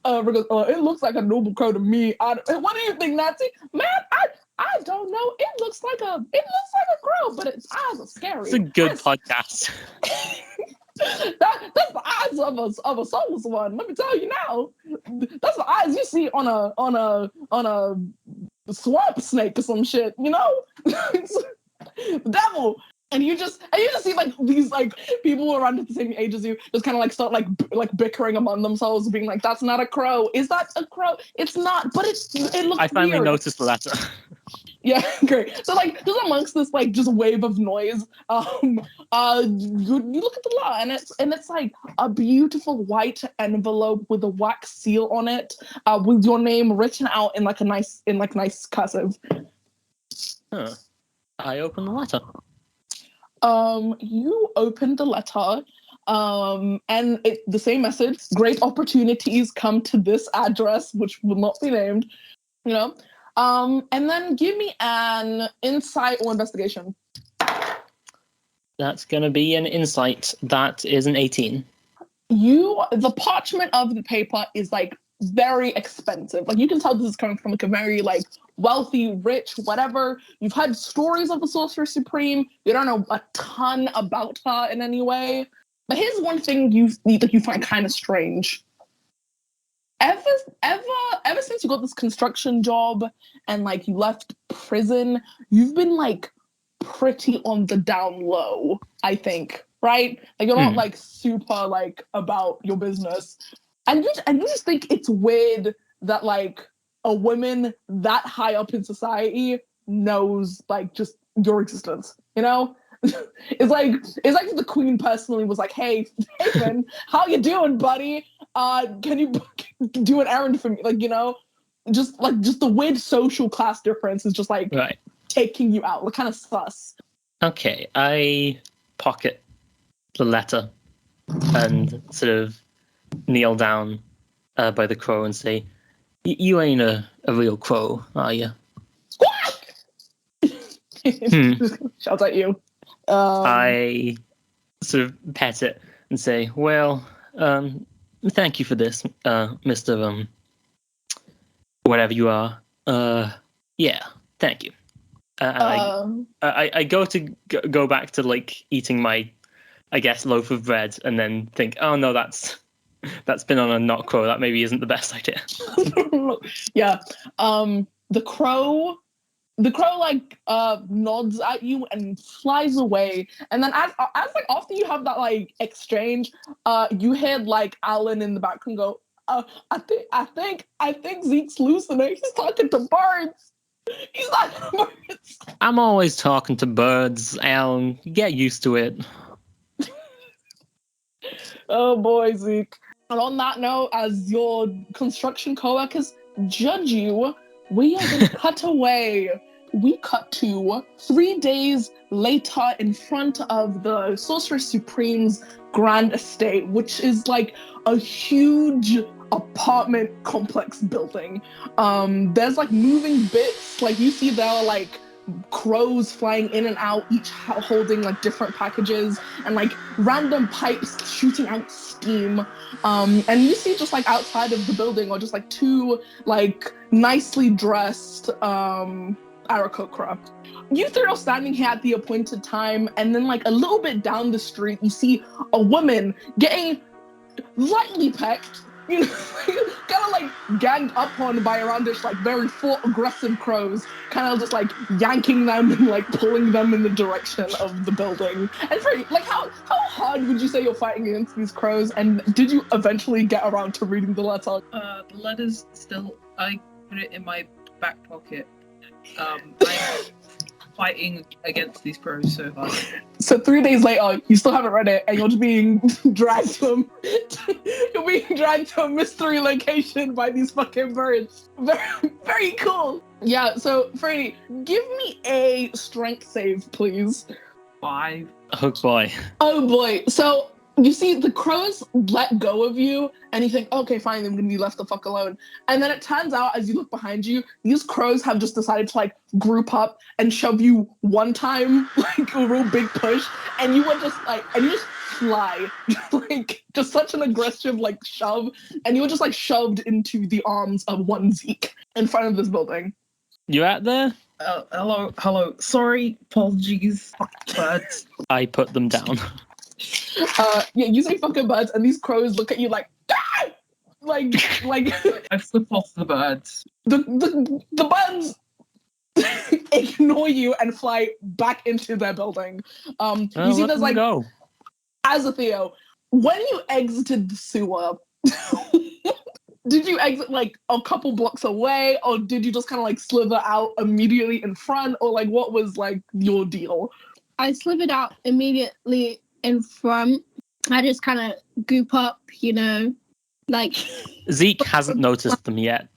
Rick goes, it looks like a noble crow to me. What do you think, Nancy? Man, I don't know. It looks like a crow, but its eyes are scary. It's a good podcast. That's the eyes of a soulless one. Let me tell you now. That's the eyes you see on a swamp snake or some shit. You know, the devil. And you just see like these like people who are around at the same age as you just kind of like start like bickering among themselves, being like, "That's not a crow. Is that a crow? It's not, but it looks." I finally weird. Noticed the latter. Yeah, great. So like just amongst this like just wave of noise, you look at the law, and it's like a beautiful white envelope with a wax seal on it, with your name written out in nice cursive. Huh. I open the letter. You opened the letter, and the same message: great opportunities come to this address, which will not be named. You know. And then give me an insight or investigation. That's going to be an insight. That is an 18. The parchment of the paper is like very expensive. Like you can tell this is coming from like a very like wealthy, rich, whatever. You've heard stories of the Sorceress Supreme. You don't know a ton about her in any way. But here's one thing you find kind of strange. Ever since you got this construction job and like you left prison, you've been like pretty on the down low, I think, right? Like you're not like super like about your business, and you just think it's weird that like a woman that high up in society knows like just your existence, you know? It's like if the queen personally was like, "Hey, Finn, how you doing, buddy? Can you do an errand for me?" Like, you know, just the weird social class difference is just like taking you out. Like, kind of sus. Okay, I pocket the letter and sort of kneel down by the crow and say, "You ain't a real crow, are you?" Shouts at you. I sort of pet it and say, "Well, thank you for this, Mr. Whatever you are. Yeah, thank you." I go back to like eating my, I guess, loaf of bread, and then think, "Oh no, that's been on a not crow. That maybe isn't the best idea." Yeah. The crow like nods at you and flies away, and then as like after you have that like exchange, you hear like Alan in the background go, I think Zeke's hallucinating. He's talking to birds." He's not birds. I'm always talking to birds, Alan. Get used to it. Oh boy, Zeke. And on that note, as your construction co-workers judge you, we are going to cut away. We cut to 3 days later in front of the Sorceress Supreme's grand estate, which is like a huge apartment complex building. There's like moving bits, like you see there are like crows flying in and out, each holding like different packages, and like random pipes shooting out steam. And you see just like outside of the building, or just like two like nicely dressed Aarakocra. You three are standing here at the appointed time, and then like a little bit down the street, you see a woman getting lightly pecked, you know, kind of like ganged up on by around this like very full aggressive crows, kind of just like yanking them and like pulling them in the direction of the building. And for like, how hard would you say you're fighting against these crows? And did you eventually get around to reading the letter? The letter's still. I put it in my back pocket. I'm fighting against these crows so hard. So 3 days later, you still haven't read it, and you're just being dragged to a mystery location by these fucking birds. Very, very cool. Yeah. So Fyranie, give me a strength save, please. 5. Oh boy. Oh boy. So you see the crows let go of you, and you think, okay, fine, I'm gonna be left the fuck alone. And then it turns out, as you look behind you, these crows have just decided to like group up and shove you one time, like a real big push, and you were just like, and you just fly, like just such an aggressive like shove, and you were just like shoved into the arms of one Zeke in front of this building. You out there? Hello. Sorry, apologies, birds. I put them down. Yeah, you say fucking birds, and these crows look at you like, ah! like I flip off the birds. the birds ignore you and fly back into their building. You see, there's like go. Azathio. When you exited the sewer, did you exit like a couple blocks away, or did you just kind of like slither out immediately in front, or like what was like your deal? I slithered out immediately in front. I just kind of goop up, you know, like... Zeke hasn't noticed them yet.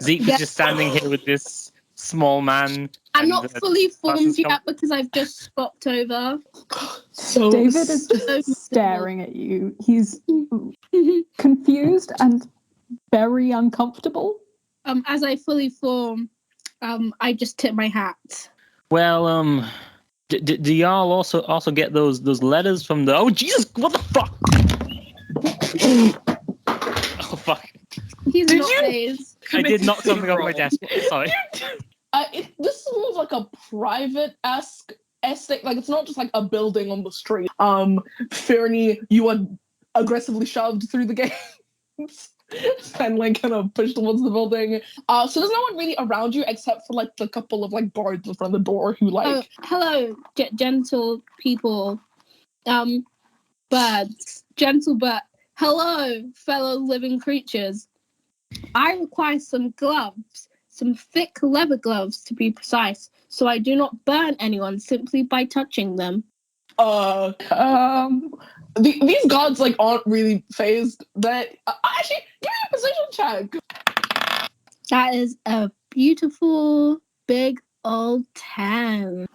Zeke is just standing here with this small man. I'm not fully formed yet because I've just swapped over. So David is just staring at you. He's confused and very uncomfortable. As I fully form, I just tip my hat. Well, do y'all also get those letters from the... Oh, Jesus! What the fuck? Oh, fuck. He's Did not you- phased. I did knock something off my desk. Sorry. This is more of like a private-esque estate. Like, it's not just like a building on the street. Fyranie, you were aggressively shoved through the gates and like kind of pushed towards the building. So there's no one really around you except for like the couple of like guards in front of the door who like... Hello, gentle people. Birds. Gentle but hello, fellow living creatures. I require some gloves, some thick leather gloves to be precise, so I do not burn anyone simply by touching them. These guards like aren't really phased. That actually, give me a position check. That is a beautiful big old 10.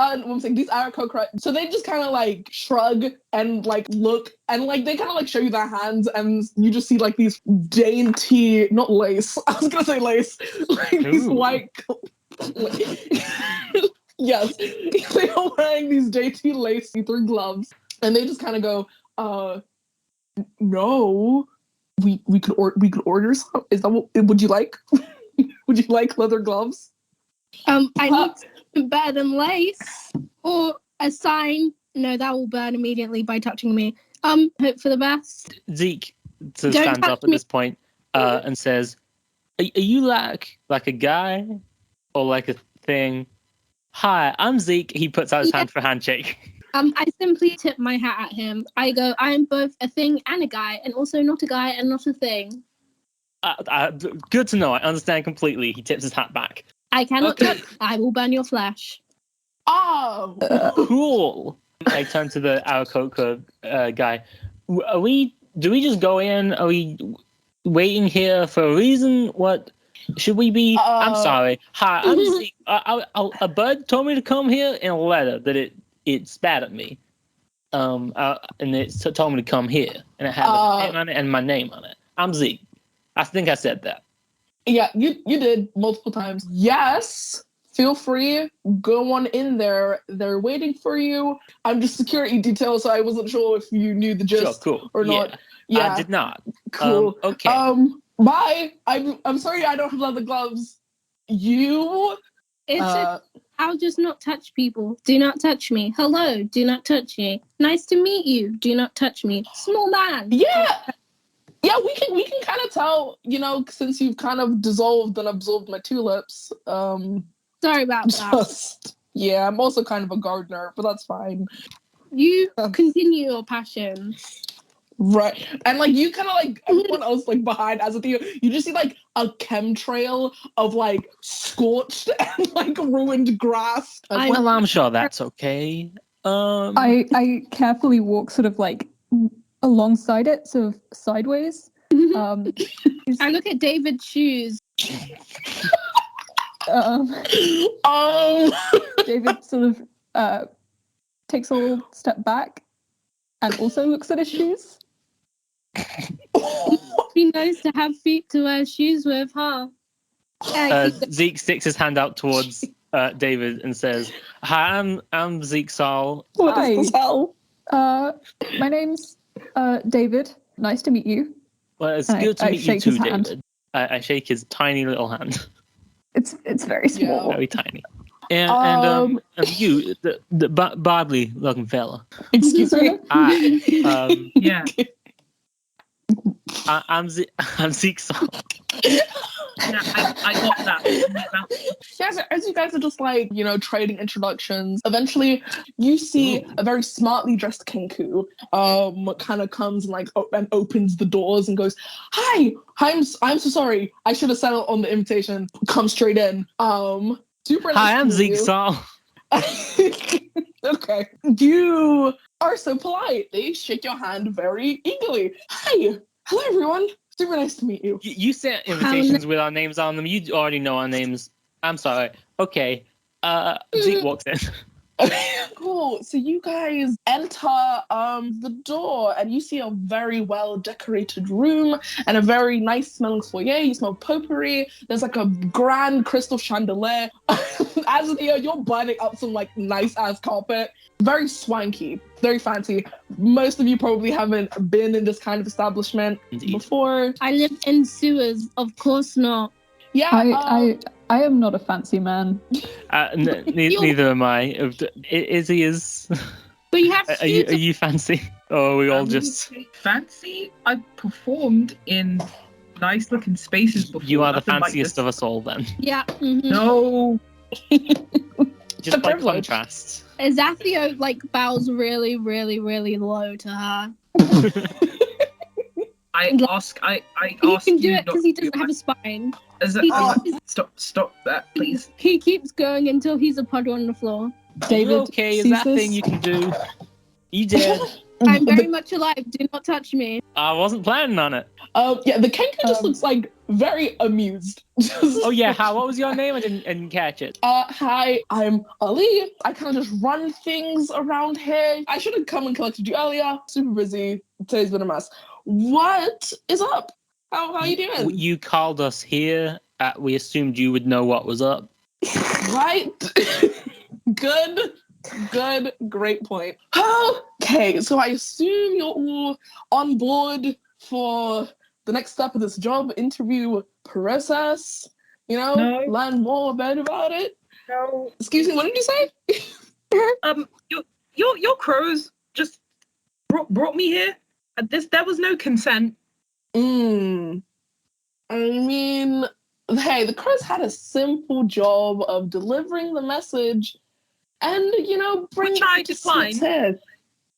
I'm saying these Aarakocra, so they just kind of like shrug and like look, and like they kind of like show you their hands, and you just see like these dainty, not lace. I was gonna say lace, like these white. Yes, they are wearing these dainty lace see-through gloves, and they just kind of go, no, we could order some. Is that what would you like? Would you like leather gloves? I need something better than lace or a sign. No, that will burn immediately by touching me. Hope for the best. Zeke stands up at this point and says, "Are you like a guy or like a thing?" Hi, I'm Zeke. He puts out his hand for a handshake. I simply tip my hat at him. I go, I am both a thing and a guy, and also not a guy and not a thing. Good to know. I understand completely. He tips his hat back. I cannot Okay. touch. I will burn your flesh. Oh, Cool. I turn to the Aarakocra guy. Do we just go in? Are we waiting here for a reason? What should we be? I'm sorry. Hi, I'm Zeke. A bird told me to come here in a letter that it spat at me. And it told me to come here, and it had a name on it and my name on it. I'm Zeke. I think I said that. yeah, you did multiple times. Yes, feel free. Go on in there. They're waiting for you. I'm just security detail, so I wasn't sure if you knew the gist Sure, cool. or not. Yeah, I did not. cool. Okay. Bye. I'm sorry I don't have leather gloves. You. I'll just not touch people. Do not touch me. Hello, do not touch me. Nice to meet you. Do not touch me. Small man. Yeah. Yeah, we can kind of tell, since you've kind of dissolved and absorbed my tulips. Sorry about that. Yeah, I'm also kind of a gardener, but that's fine. You continue your passion. Right. And you kind of everyone else behind Azathio, you just see a chemtrail of scorched and ruined grass. Well, I'm sure that's okay. I carefully walk sort of alongside it, sort of sideways. I look at David's shoes. David sort of takes a little step back and also looks at his shoes. Be nice to have feet to wear shoes with, huh? Zeke sticks his hand out towards David and says, "Hi, I'm Zeke Saul." Hi. My name's David. Nice to meet you. Well, it's good to meet you too, David. I shake his tiny little hand. It's very small. Very tiny. And you, the badly looking fella. Excuse me? Yeah. I'm Zeke Saul. Yeah, I got that. Yeah, so as you guys are just trading introductions, eventually you see a very smartly dressed Kenku kind of comes and and opens the doors and goes, "Hi, I'm so sorry. I should have settled on the invitation. Come straight in. Super nice. Hi, I'm Zeke Saul." Okay. You are so polite. They shake your hand very eagerly. Hi. Hello, everyone. Super nice to meet you. You sent invitations with our names on them. You already know our names. I'm sorry. Okay. Zeke walks in. Cool. So you guys enter the door and you see a very well decorated room and a very nice smelling foyer. You smell potpourri. There's a grand crystal chandelier. Azathio, you're burning up some nice ass carpet. Very swanky, very fancy. Most of you probably haven't been in this kind of establishment before. I live in sewers, of course not. Yeah, I am not a fancy man. Neither am I. Izzi is. But you have. Are you fancy? Or are we all just fancy? I've performed in nice looking spaces before. You are the fanciest of us all, then. Yeah. Mm-hmm. No. Just by contrast. Azathio bows really, really, really low to her. I ask he can do it because he doesn't have a spine. Stop that, please. He keeps going until he's a puddle on the floor. David, okay, is that thing you can do? You did. I'm very much alive. Do not touch me. I wasn't planning on it. Yeah, the Kenku just looks very amused. Oh yeah, what was your name? I didn't catch it. Hi, I'm Ali. I kind of just run things around here. I should have come and collected you earlier. Super busy. Today's been a mess. What is up? How are you doing? You called us here. We assumed you would know what was up. Right. Good. Great point. Okay, so I assume you're all on board for the next step of this job interview process. No. Learn more about it. No. Excuse me, what did you say? Your crows just brought me here. There was no consent. I mean, hey, the crows had a simple job of delivering the message and, bringing Which I declined.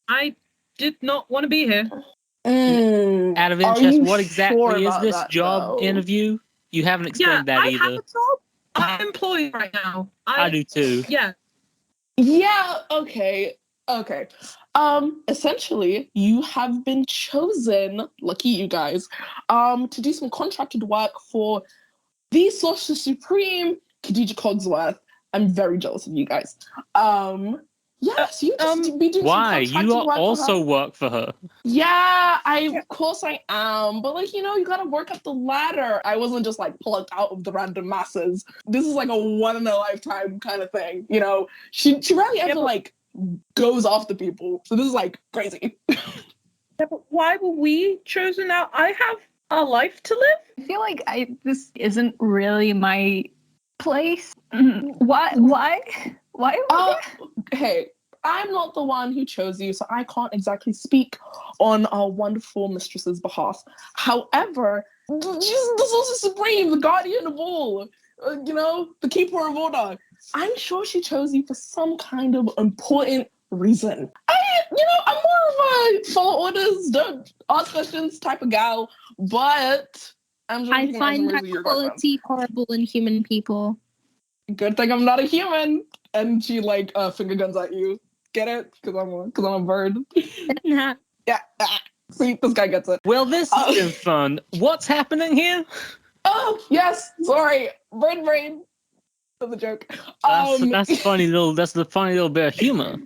I did not want to be here. Out of interest, what exactly sure is this that, job though? interview? You haven't explained that either. I have a job. I'm employed right now. I do too. Yeah. Yeah, okay. Okay. Essentially, you have been chosen, lucky you guys, to do some contracted work for the Sorcerer Supreme, Khadija Cogsworth. I'm very jealous of you guys. Yes, you just be doing Why? some You contracted work also for her. work for her. Yeah, of course I am. But like, you gotta work up the ladder. I wasn't just like plucked out of the random masses. This is like a one in a lifetime kind of thing. She rarely ever like goes after people. So this is like crazy. Yeah, but why were we chosen out? I have a life to live. I feel like this isn't really my place. Why? Hey, I'm not the one who chose you, so I can't exactly speak on our wonderful mistress's behalf. However, she's the Sorcerer Supreme, the guardian of all, the keeper of order. I'm sure she chose you for some kind of important reason. I'm more of a follow orders, don't ask questions type of gal, but I'm just I find that quality horrible in human people. Good thing I'm not a human. And she finger guns at you. Get it? Because I'm a bird. Yeah. See, this guy gets it. Well, this has been fun. What's happening here? Oh yes, sorry, bird brain. That's a joke. That's the funny little bit of humor.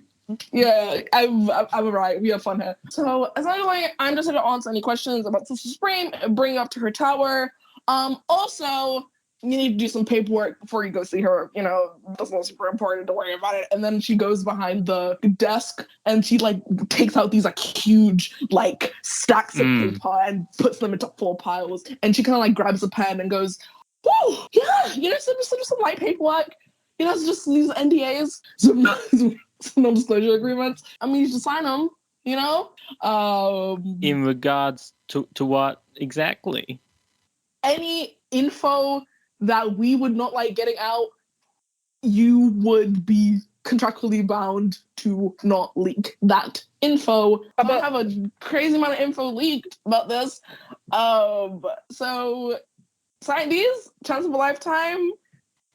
Yeah, I'm right. We have fun here. So essentially, I'm just here to answer any questions about Sister Supreme and bring you up to her tower. Also, you need to do some paperwork before you go see her. That's not super important. Don't worry about it. And then she goes behind the desk and she takes out these huge stacks of paper and puts them into 4 piles. And she kind of grabs a pen and goes, "Whoa, yeah, some light paperwork. It's just these NDAs, some non-disclosure agreements. I mean, you should sign them. In regards to what exactly? Any info that we would not like getting out, you would be contractually bound to not leak that info. I have a crazy amount of info leaked about this. So sign these, chance of a lifetime.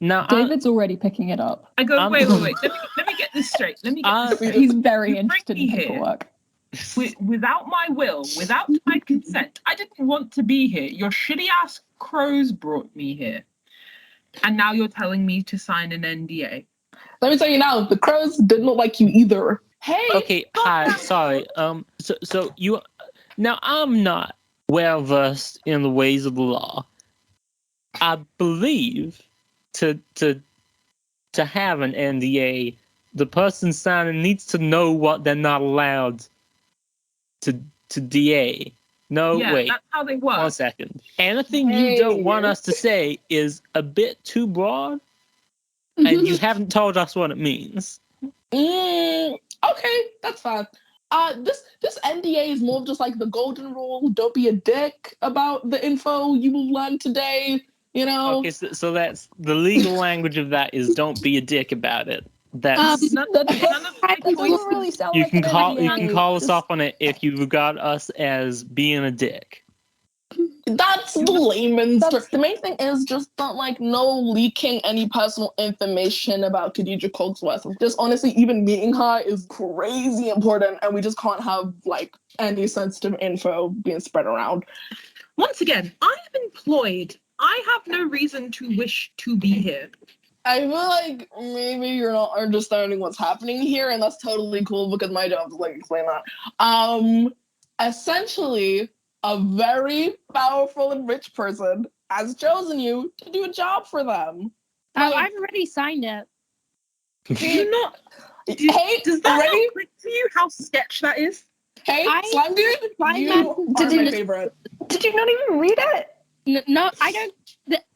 No, David's already picking it up. I go, wait. Let me get this straight. He's very interested in paperwork. Without my will, without my consent, I didn't want to be here. Your shitty ass crows brought me here. And now you're telling me to sign an NDA. Let me tell you now, the crows did not like you either. Hey. Okay, hi. Sorry. So you. Now I'm not well versed in the ways of the law. I believe to have an NDA, the person signing needs to know what they're not allowed to DA. No, yeah, wait. That's how they work. 1 second. Anything you don't want us to say is a bit too broad, and you haven't told us what it means. Okay, that's fine. This NDA is more of just the golden rule. Don't be a dick about the info you will learn today. Okay, so that's the legal language of that is don't be a dick about it. That's Really sound you like can an call us off on it if you regard us as being a dick. That's the layman's term. The main thing is just no leaking any personal information about Khadija Cogsworth. Just honestly, even meeting her is crazy important, and we just can't have any sensitive info being spread around. Once again, I am employed. I have no reason to wish to be here. I feel like maybe you're not understanding what's happening here, and that's totally cool because my job is to explain that. Essentially, a very powerful and rich person has chosen you to do a job for them. I've already signed it. Do you not? Hey, does that already? not click to you how sketch that is? Hey, Slime Dude, you are my favorite. Did you not even read it? No, I don't.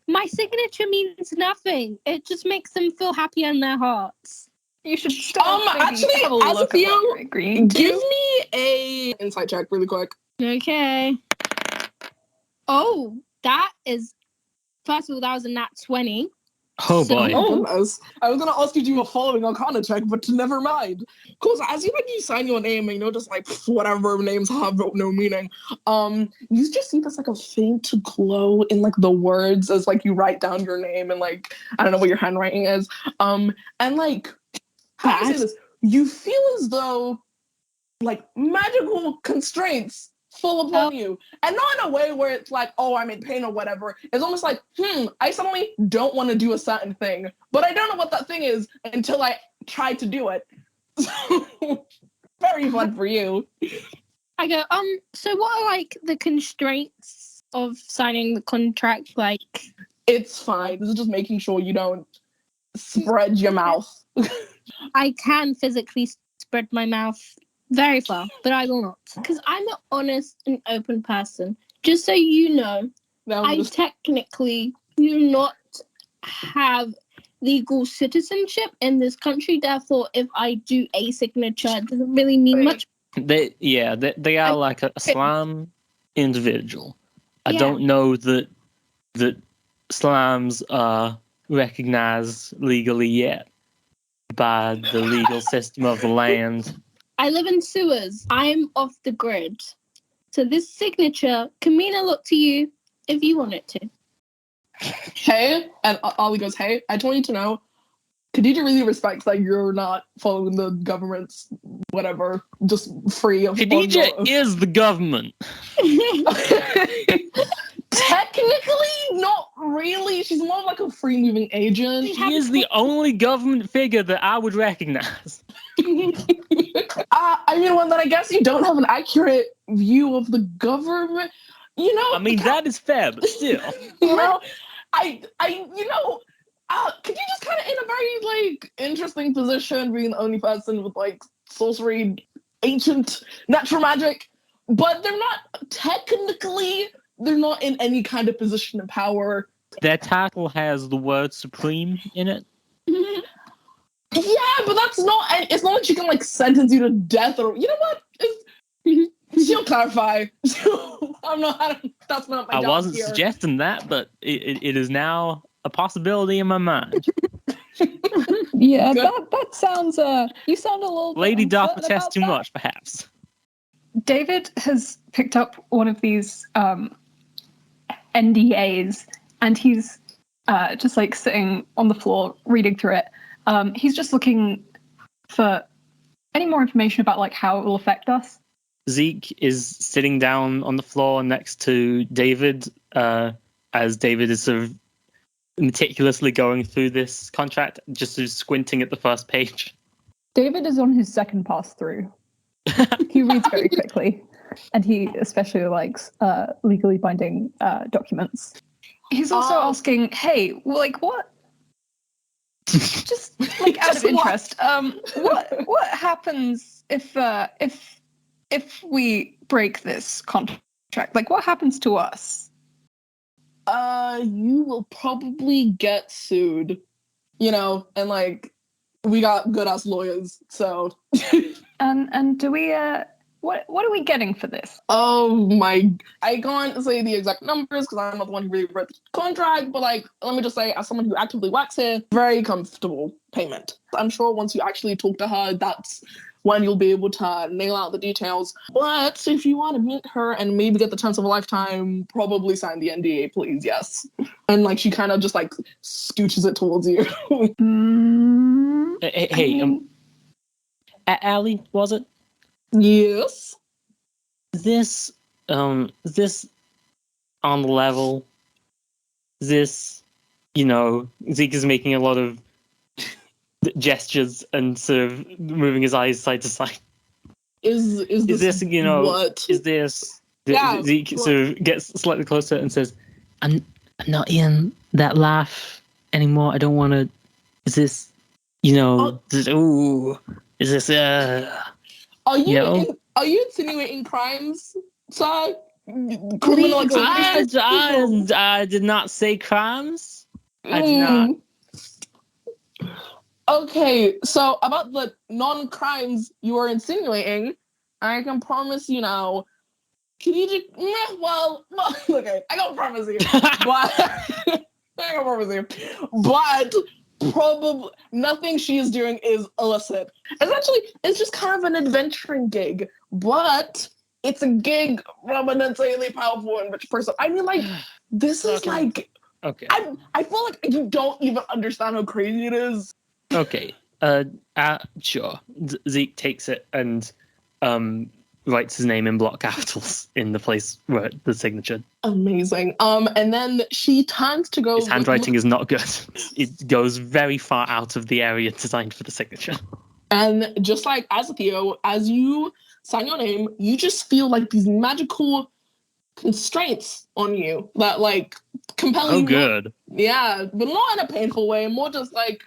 My signature means nothing. It just makes them feel happy in their hearts. You should start. Actually, Azathio, give me a insight check really quick. Okay. Oh, that is. First of all, that was a nat 20. Oh So- boy. Oh goodness. I was gonna ask you to do a following Arcana check, but never mind. Because as you sign your name and just like whatever names have no meaning, you just see this like a faint glow in like the words as like you write down your name and like I don't know what your handwriting is. And like how do I say this? You feel as though like magical constraints fall upon you, and not in a way where it's like, oh, I'm in pain or whatever. It's almost like, I suddenly don't want to do a certain thing, but I don't know what that thing is until I try to do it. So, very fun for you. I go, so what are like the constraints of signing the contract? Like, It's fine. This is just making sure you don't spread your mouth. I can physically spread my mouth very far, but I will not. Because I'm an honest and open person. Just so you know, Now I technically do not have legal citizenship in this country. Therefore, if I do a signature, it doesn't really mean much. They are like a slime individual. I Yeah. don't know that slimes are recognized legally yet by the legal system of the land. I live in sewers. I'm off the grid. So this signature can mean a lot to you if you want it to. Hey, and Ollie goes, hey, I just want you to know, Khadija really respects that you're not following the government's whatever, just free of Khadija is the government. Technically, not really. She's more like a free moving agent. She is the only government figure that I would recognize. I mean, well, then I guess you don't have an accurate view of the government. You know, I mean, that is fair, but still. you know, could you just kind of in a very like interesting position, being the only person with like sorcery, ancient natural magic, but they're not in any kind of position of power. Their title has the word supreme in it. Yeah, but that's not. It's not like she can like sentence you to death or you know what? She'll clarify. That's not my job. I wasn't here. suggesting that, but it is now a possibility in my mind. Yeah, Good. that sounds. You sound a little. Lady bit doth uncertain protest about too that. much, perhaps. David has picked up one of these NDAs, and he's just like sitting on the floor reading through it. He's just looking for any more information about like how it will affect us. Zeke is sitting down on the floor next to David, as David is sort of meticulously going through this contract, just sort of squinting at the first page. David is on his second pass through. He reads very quickly, and he especially likes legally binding documents. He's also asking, "Hey, like what? Just like out of interest, what happens if we break this contract? Like, what happens to us?" You will probably get sued. You know, and like we got good ass lawyers, so. And do we what are we getting for this? Oh my! I can't say the exact numbers because I'm not the one who really wrote the contract. But like, let me just say, as someone who actively works here, very comfortable payment. I'm sure once you actually talk to her, that's when you'll be able to nail out the details. But if you want to meet her and maybe get the chance of a lifetime, probably sign the NDA, please. Yes. And like, she kind of just like scooches it towards you. Hey, Allie, was it? Yes. Is this on the level? Is this, Zeke is making a lot of gestures and sort of moving his eyes side to side. Is this what? Is this? Yeah, Zeke sort of gets slightly closer and says, "I'm not in that life anymore. I don't want to. Is this, is this Are you know? are you insinuating crimes, sir? Criminal I did not say crimes. I did not. Okay, so about the non-crimes you are insinuating, I can promise you now. Khadija, well, okay, I don't promise you, but But probably nothing she is doing is illicit. Essentially, it's just kind of an adventuring gig, but it's a gig from an insanely powerful and rich person. I mean, like, this is like... Okay. I feel like you don't even understand how crazy it is. Okay. Sure. Zeke takes it and writes his name in block capitals in the place where the signature. Amazing. And then she turns to go... His handwriting is not good. It goes very far out of the area designed for the signature. And just like Azathio, as you sign your name, you just feel like these magical constraints on you that like compel you. Oh, good. Yeah, but not in a painful way, more just like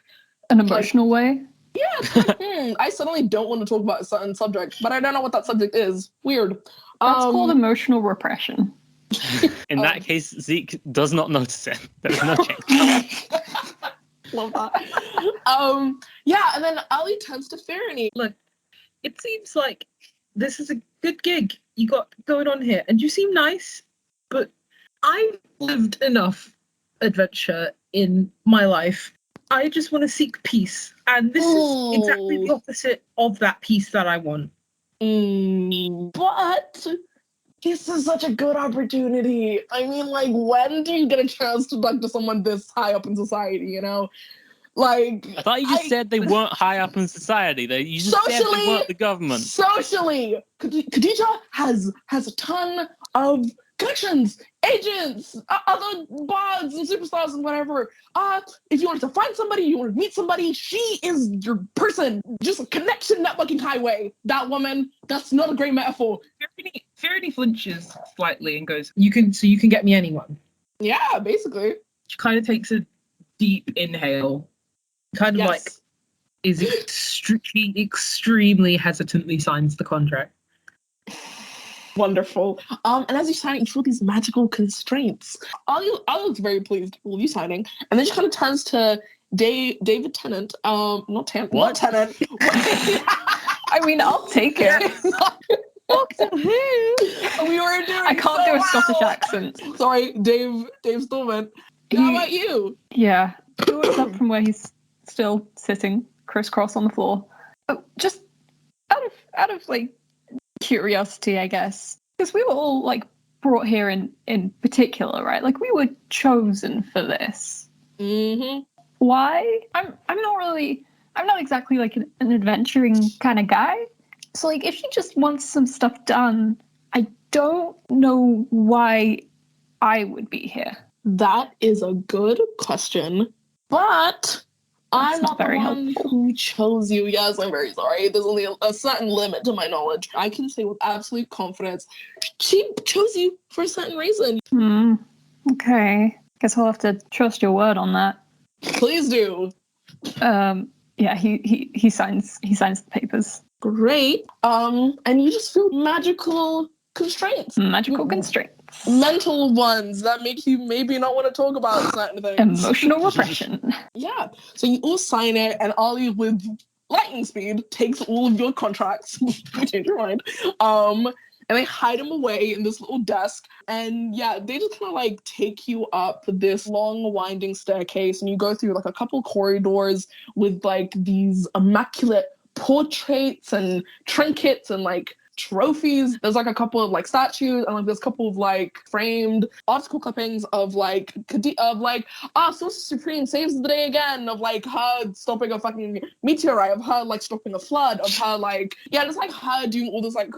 an emotional way. Yeah, it's like, I suddenly don't want to talk about a certain subject, but I don't know what that subject is. Weird. That's called emotional repression. In that case, Zeke does not notice it. There's no change. Love that. Yeah, and then Ali turns to Fyranie. Look, it seems like this is a good gig you got going on here, and you seem nice, but I've lived enough adventure in my life. I just want to seek peace, and this is exactly the opposite of that peace that I want. But this is such a good opportunity. I mean, like, when do you get a chance to talk to someone this high up in society, you know? Like, I thought you just said they weren't high up in society. You just said they weren't the government. Socially, Khadija has a ton of connections, agents, other bards and superstars and whatever. If you wanted to find somebody, you wanted to meet somebody, she is your person. Just a connection networking highway. That woman, that's not a great metaphor. Fyranie flinches slightly and goes, you can get me anyone. Yeah, basically. She kind of takes a deep inhale. Kind of like is extremely hesitantly signs the contract. Wonderful. And as you sign, you feel these magical constraints. Ali looks very pleased with you signing, and then she kind of turns to David Tennant. Not Tennant. I mean, I'll take it. Doctor Who. We were doing. I can't do a Scottish accent. Sorry, Dave Stalment. How about you? Yeah, he looks up from where he's still sitting crisscross on the floor. Just out of like curiosity, I guess, because we were all like brought here in particular, right? Like we were chosen for this. Mm-hmm. Why? I'm not exactly like an adventuring kind of guy. So like if she just wants some stuff done, I don't know why I would be here. That is a good question, but I'm not the one who chose you. Yes, I'm very sorry. There's only a certain limit to my knowledge. I can say with absolute confidence, she chose you for a certain reason. Okay. Guess I'll have to trust your word on that. Please do. Yeah, he signs the papers. Great. And you just feel magical constraints. Magical constraints. Mental ones that make you maybe not want to talk about certain things. Emotional repression. Yeah. So you all sign it, and Ali, with lightning speed, takes all of your contracts. Change your mind. And they hide them away in this little desk. And yeah, they just kind of like take you up this long winding staircase, and you go through like a couple corridors with like these immaculate portraits and trinkets and like trophies. There's like a couple of like statues, and like there's a couple of like framed article clippings of like Sorcerer Supreme saves the day again, of like her stopping a fucking meteorite, of her like stopping a flood, of her like just like her doing all this like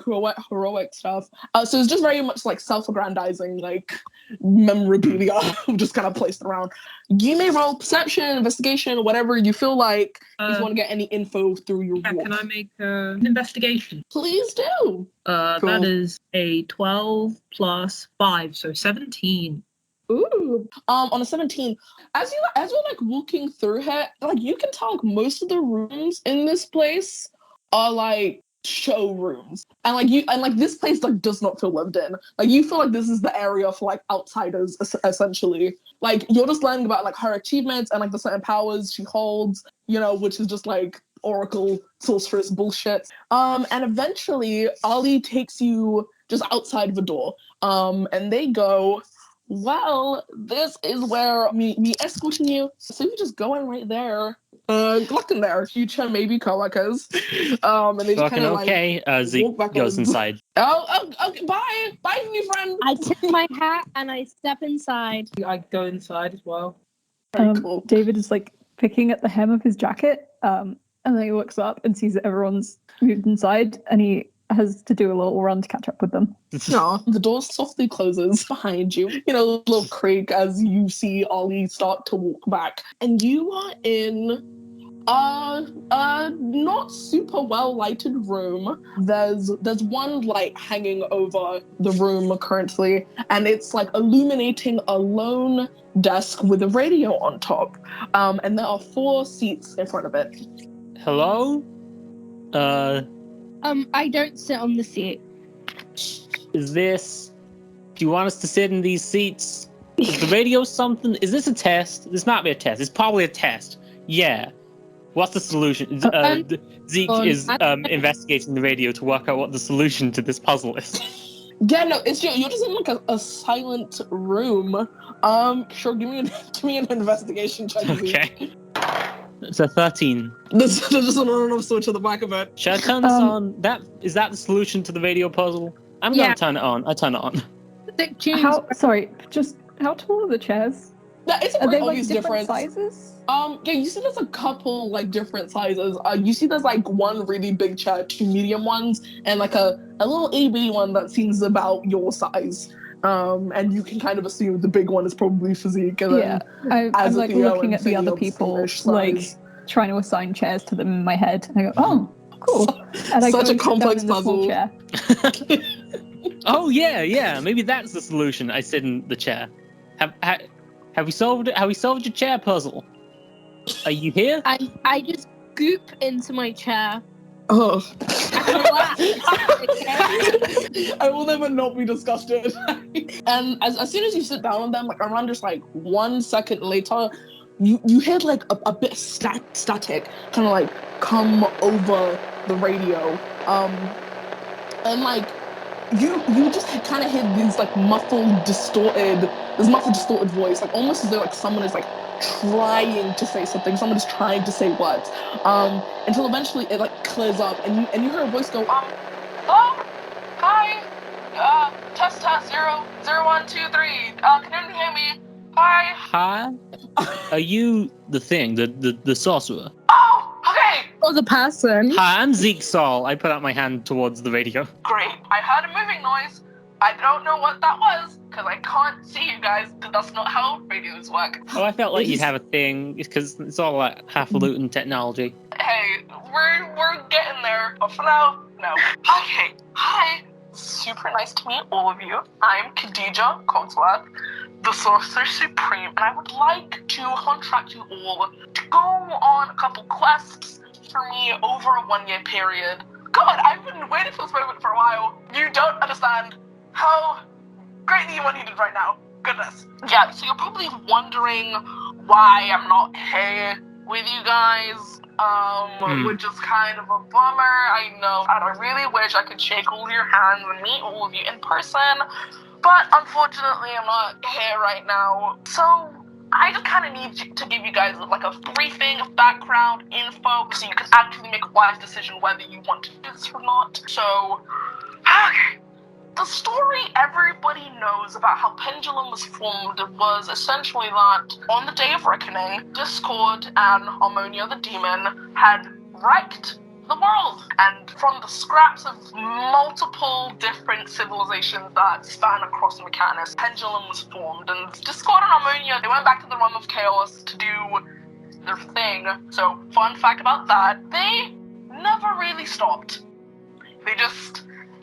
heroic stuff. So it's just very much like self-aggrandizing like memorabilia just kind of placed around. You may roll perception, investigation, whatever you feel like if you want to get any info through your walk. Can I make an investigation? Please do. Cool. That is a 12 plus 5, so 17. Ooh. On a 17, as you're like walking through here, like you can tell like most of the rooms in this place are like showrooms, and this place like does not feel lived in. Like you feel like this is the area for like outsiders essentially. Like you're just learning about like her achievements and like the certain powers she holds, you know, which is just like oracle sorceress bullshit. And eventually Ali takes you just outside of a door, and they go Well, this is where me escorting you. So you just go in right there. Look in there. Future maybe coworkers. And they just kind of okay. Zeke walk back goes on. inside. Oh, okay. Bye, new friend. I tip my hat and I step inside. I go inside as well. Very cool. David is like picking at the hem of his jacket, and then he looks up and sees that everyone's moved inside, and he has to do a little run to catch up with them. No, the door softly closes behind you. You know, a little creak as you see Ollie start to walk back. And you are in a not super well lighted room. There's one light hanging over the room currently, and it's like illuminating a lone desk with a radio on top. And there are 4 seats in front of it. Hello? I don't sit on the seat. Do you want us to sit in these seats? Is the radio something? Is this a test? This might be a test. It's probably a test. Yeah. What's the solution? Zeke is investigating the radio to work out what the solution to this puzzle is. Yeah, no, it's you're just in like a silent room. Sure, give me an investigation check. Okay. It's a 13. There's just an on-off switch at the back of it. Should I turn this on? Is that the solution to the radio puzzle? I'm gonna turn it on. I turn it on. How tall are the chairs? Yeah, it's a Are very they like obvious different difference. sizes? Yeah, you see there's a couple like different sizes. You see there's like one really big chair, 2 medium ones, and like a little itty one that seems about your size. And you can kind of assume the big one is probably Zeke. And Yeah, I'm like looking at the other people, like trying to assign chairs to them in my head. And I go, oh, cool. And I Such go a complex sit down in the small puzzle. chair. Oh yeah. Maybe that's the solution. I sit in the chair. Have we solved it? Have we solved your chair puzzle? Are you here? I just goop into my chair. Oh. I I will never not be disgusted. And as soon as you sit down on them, like around just like 1 second later, you hear like a bit of static kind of like come over the radio. And like you just kind of hear these like muffled distorted voice, like almost as though like someone is like trying to say something, someone is trying to say words, until eventually it like clears up and you hear a voice go, hello, hi, test 0, 1, 2, 3, can anyone hear me? Hi. Are you the thing, the sorcerer? Oh, okay. or the person. Hi, I'm Zeke Saul. I put out my hand towards the radio. Great. I heard a moving noise. I don't know what that was, because I can't see you guys. That's not how radios work. Oh, I felt like you'd have a thing, because it's all like highfalutin technology. Hey, we're getting there, but for now, no. Okay, hi. Super nice to meet all of you. I'm Khadija Cogsworth, the Sorcerer Supreme, and I would like to contract you all to go on a couple quests for me over a 1-year period. God, I've been waiting for this moment for a while. You don't understand how greatly you are needed right now. Goodness. Yeah, so you're probably wondering why I'm not here with you guys, which is kind of a bummer, I know. And I really wish I could shake all your hands and meet all of you in person, but unfortunately I'm not here right now. So I just kind of need to give you guys like a briefing of background info so you can actually make a wise decision whether you want to do this or not. So, okay. The story everybody knows about how Pendulum was formed was essentially that on the Day of Reckoning, Discord and Harmonia the Demon had wrecked the world. And from the scraps of multiple different civilizations that span across Mechanus, Pendulum was formed. And Discord and Harmonia, they went back to the realm of chaos to do their thing. So, fun fact about that, they never really stopped.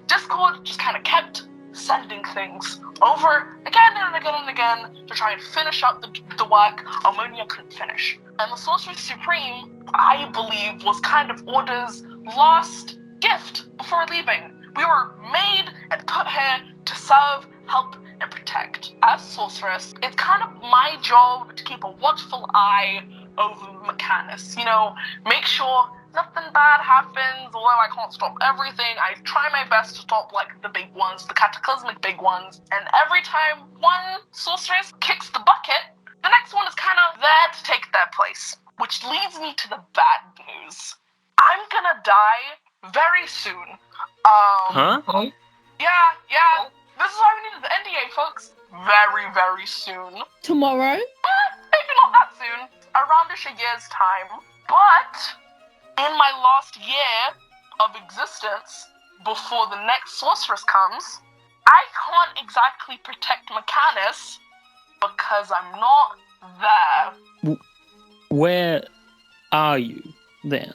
Discord just kind of kept sending things over again and again and again to try and finish up the work Harmonia couldn't finish. And the Sorcerer Supreme, I believe, was kind of Order's last gift before leaving. We were made and put here to serve, help, and protect. As Sorceress, it's kind of my job to keep a watchful eye over Mechanus. You know, make sure nothing bad happens, although I can't stop everything. I try my best to stop, like, the big ones, the cataclysmic big ones. And every time one sorceress kicks the bucket, the next one is kind of there to take their place. Which leads me to the bad news. I'm gonna die very soon. Huh? Yeah. This is why we needed the NDA, folks. Very, very soon. Tomorrow? Maybe not that soon. Around-ish a year's time. But in my last year of existence, before the next sorceress comes, I can't exactly protect Mechanus because I'm not there. Where are you then?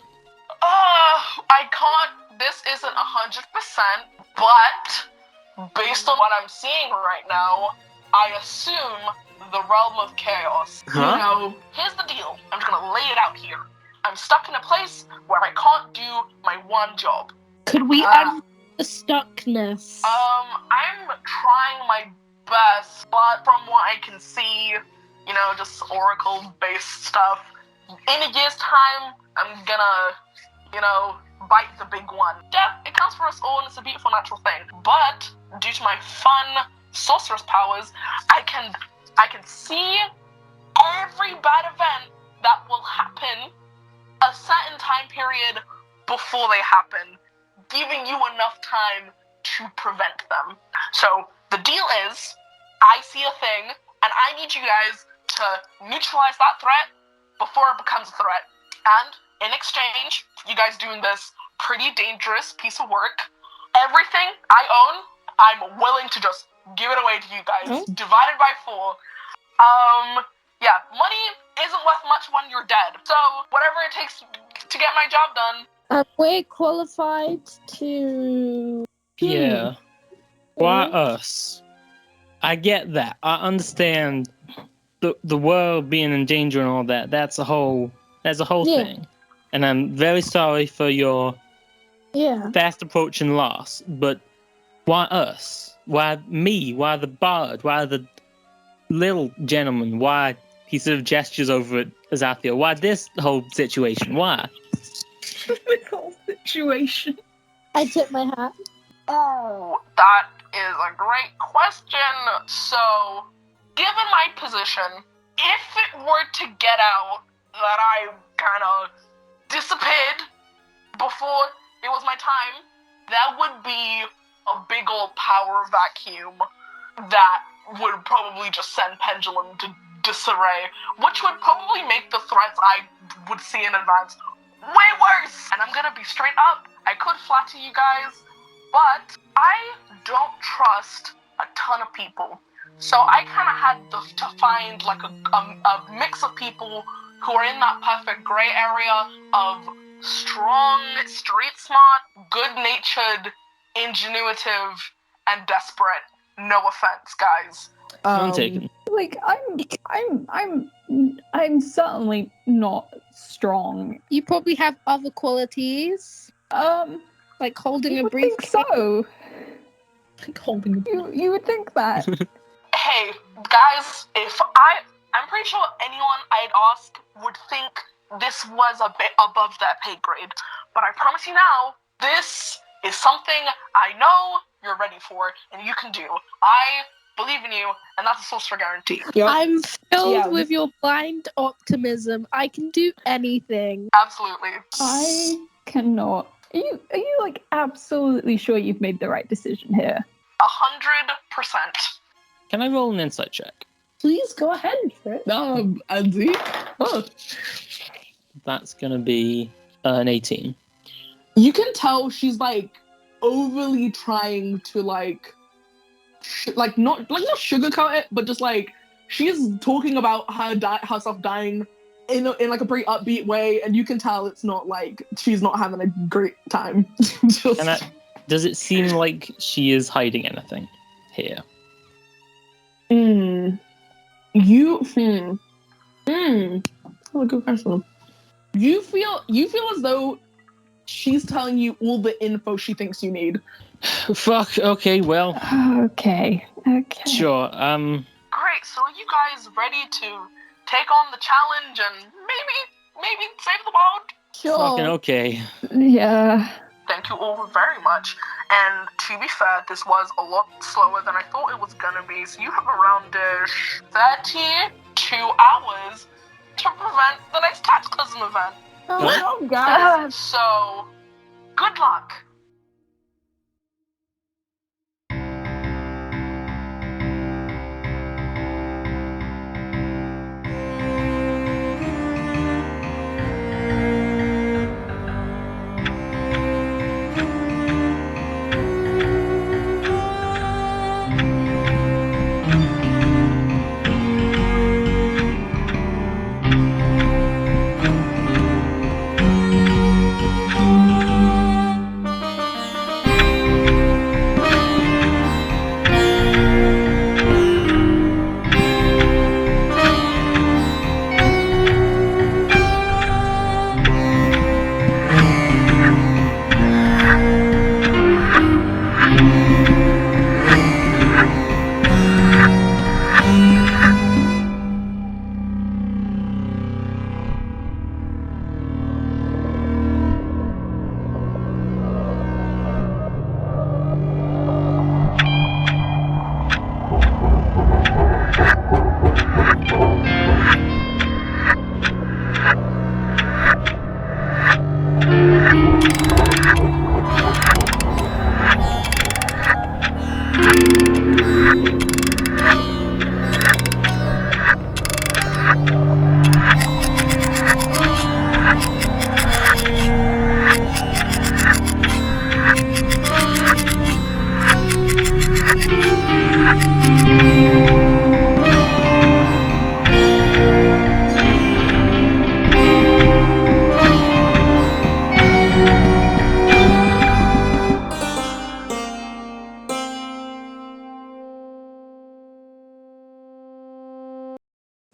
I can't. This isn't 100%, but based on what I'm seeing right now, I assume the realm of chaos. Huh? You know, here's the deal. I'm just gonna lay it out here. I'm stuck in a place where I can't do my one job. Could we add the stuckness? I'm trying my best, but from what I can see, you know, just Oracle-based stuff, in a year's time, I'm gonna, you know, bite the big one. Death, it counts for us all, and it's a beautiful natural thing. But due to my fun sorceress powers, I can see every bad event that will happen a certain time period before they happen, giving you enough time to prevent them. So the deal is, I see a thing, and I need you guys to neutralize that threat before it becomes a threat. And in exchange, you guys doing this pretty dangerous piece of work, everything I own, I'm willing to just give it away to you guys, divided by 4. Yeah, money isn't worth much when you're dead. So whatever it takes to get my job done. We're qualified to... Yeah. Why us? I get that. I understand the world being in danger and all that. That's a whole thing. And I'm very sorry for your fast approaching loss. But why us? Why me? Why the bard? Why the little gentleman? Why he sort of gestures over at Azathio? Why this whole situation? Why? The whole situation. I tip my hat. Oh, that is a great question. So, given my position, if it were to get out that I kind of disappeared before it was my time, that would be a big old power vacuum that would probably just send Pendulum to disarray, which would probably make the threats I would see in advance way worse. And I'm gonna be straight up, I could flatter you guys, but I don't trust a ton of people. So I kind of had to find like a mix of people who are in that perfect gray area of strong, street smart, good-natured, ingenuitive, and desperate. No offense, guys. None taken. Like I'm certainly not strong. You probably have other qualities. Like holding You a would brief. think so. Like holding a You would think that. Hey, guys, I'm pretty sure anyone I'd ask would think this was a bit above their pay grade. But I promise you now, this is something I know you're ready for, and you can do. I believe in you, and that's a sorcerer guarantee. Yep. I'm filled with your blind optimism. I can do anything. Absolutely. I cannot. Are you like absolutely sure you've made the right decision here? 100%. Can I roll an insight check? Please go ahead. And Zeke. Oh. That's gonna be an 18. You can tell she's like overly trying to like not sugarcoat it, but just like she's talking about herself dying in like a pretty upbeat way, and you can tell it's not like she's not having a great time. Does it seem like she is hiding anything here? Oh, good question. You feel as though she's telling you all the info she thinks you need. Fuck. Okay. Well. Okay. Sure. Great. So are you guys ready to take on the challenge and maybe save the world? Fucking okay. Yeah. Thank you all very much. And to be fair, this was a lot slower than I thought it was gonna be. So you have around 32 hours to prevent the next Cataclysm event. Oh, guys. So, good luck.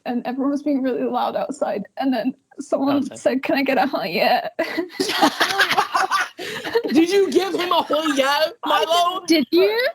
And everyone was being really loud outside. And then someone said, "Can I get a hot yeah?" Did you give him a whole yeah, Milo? Did you?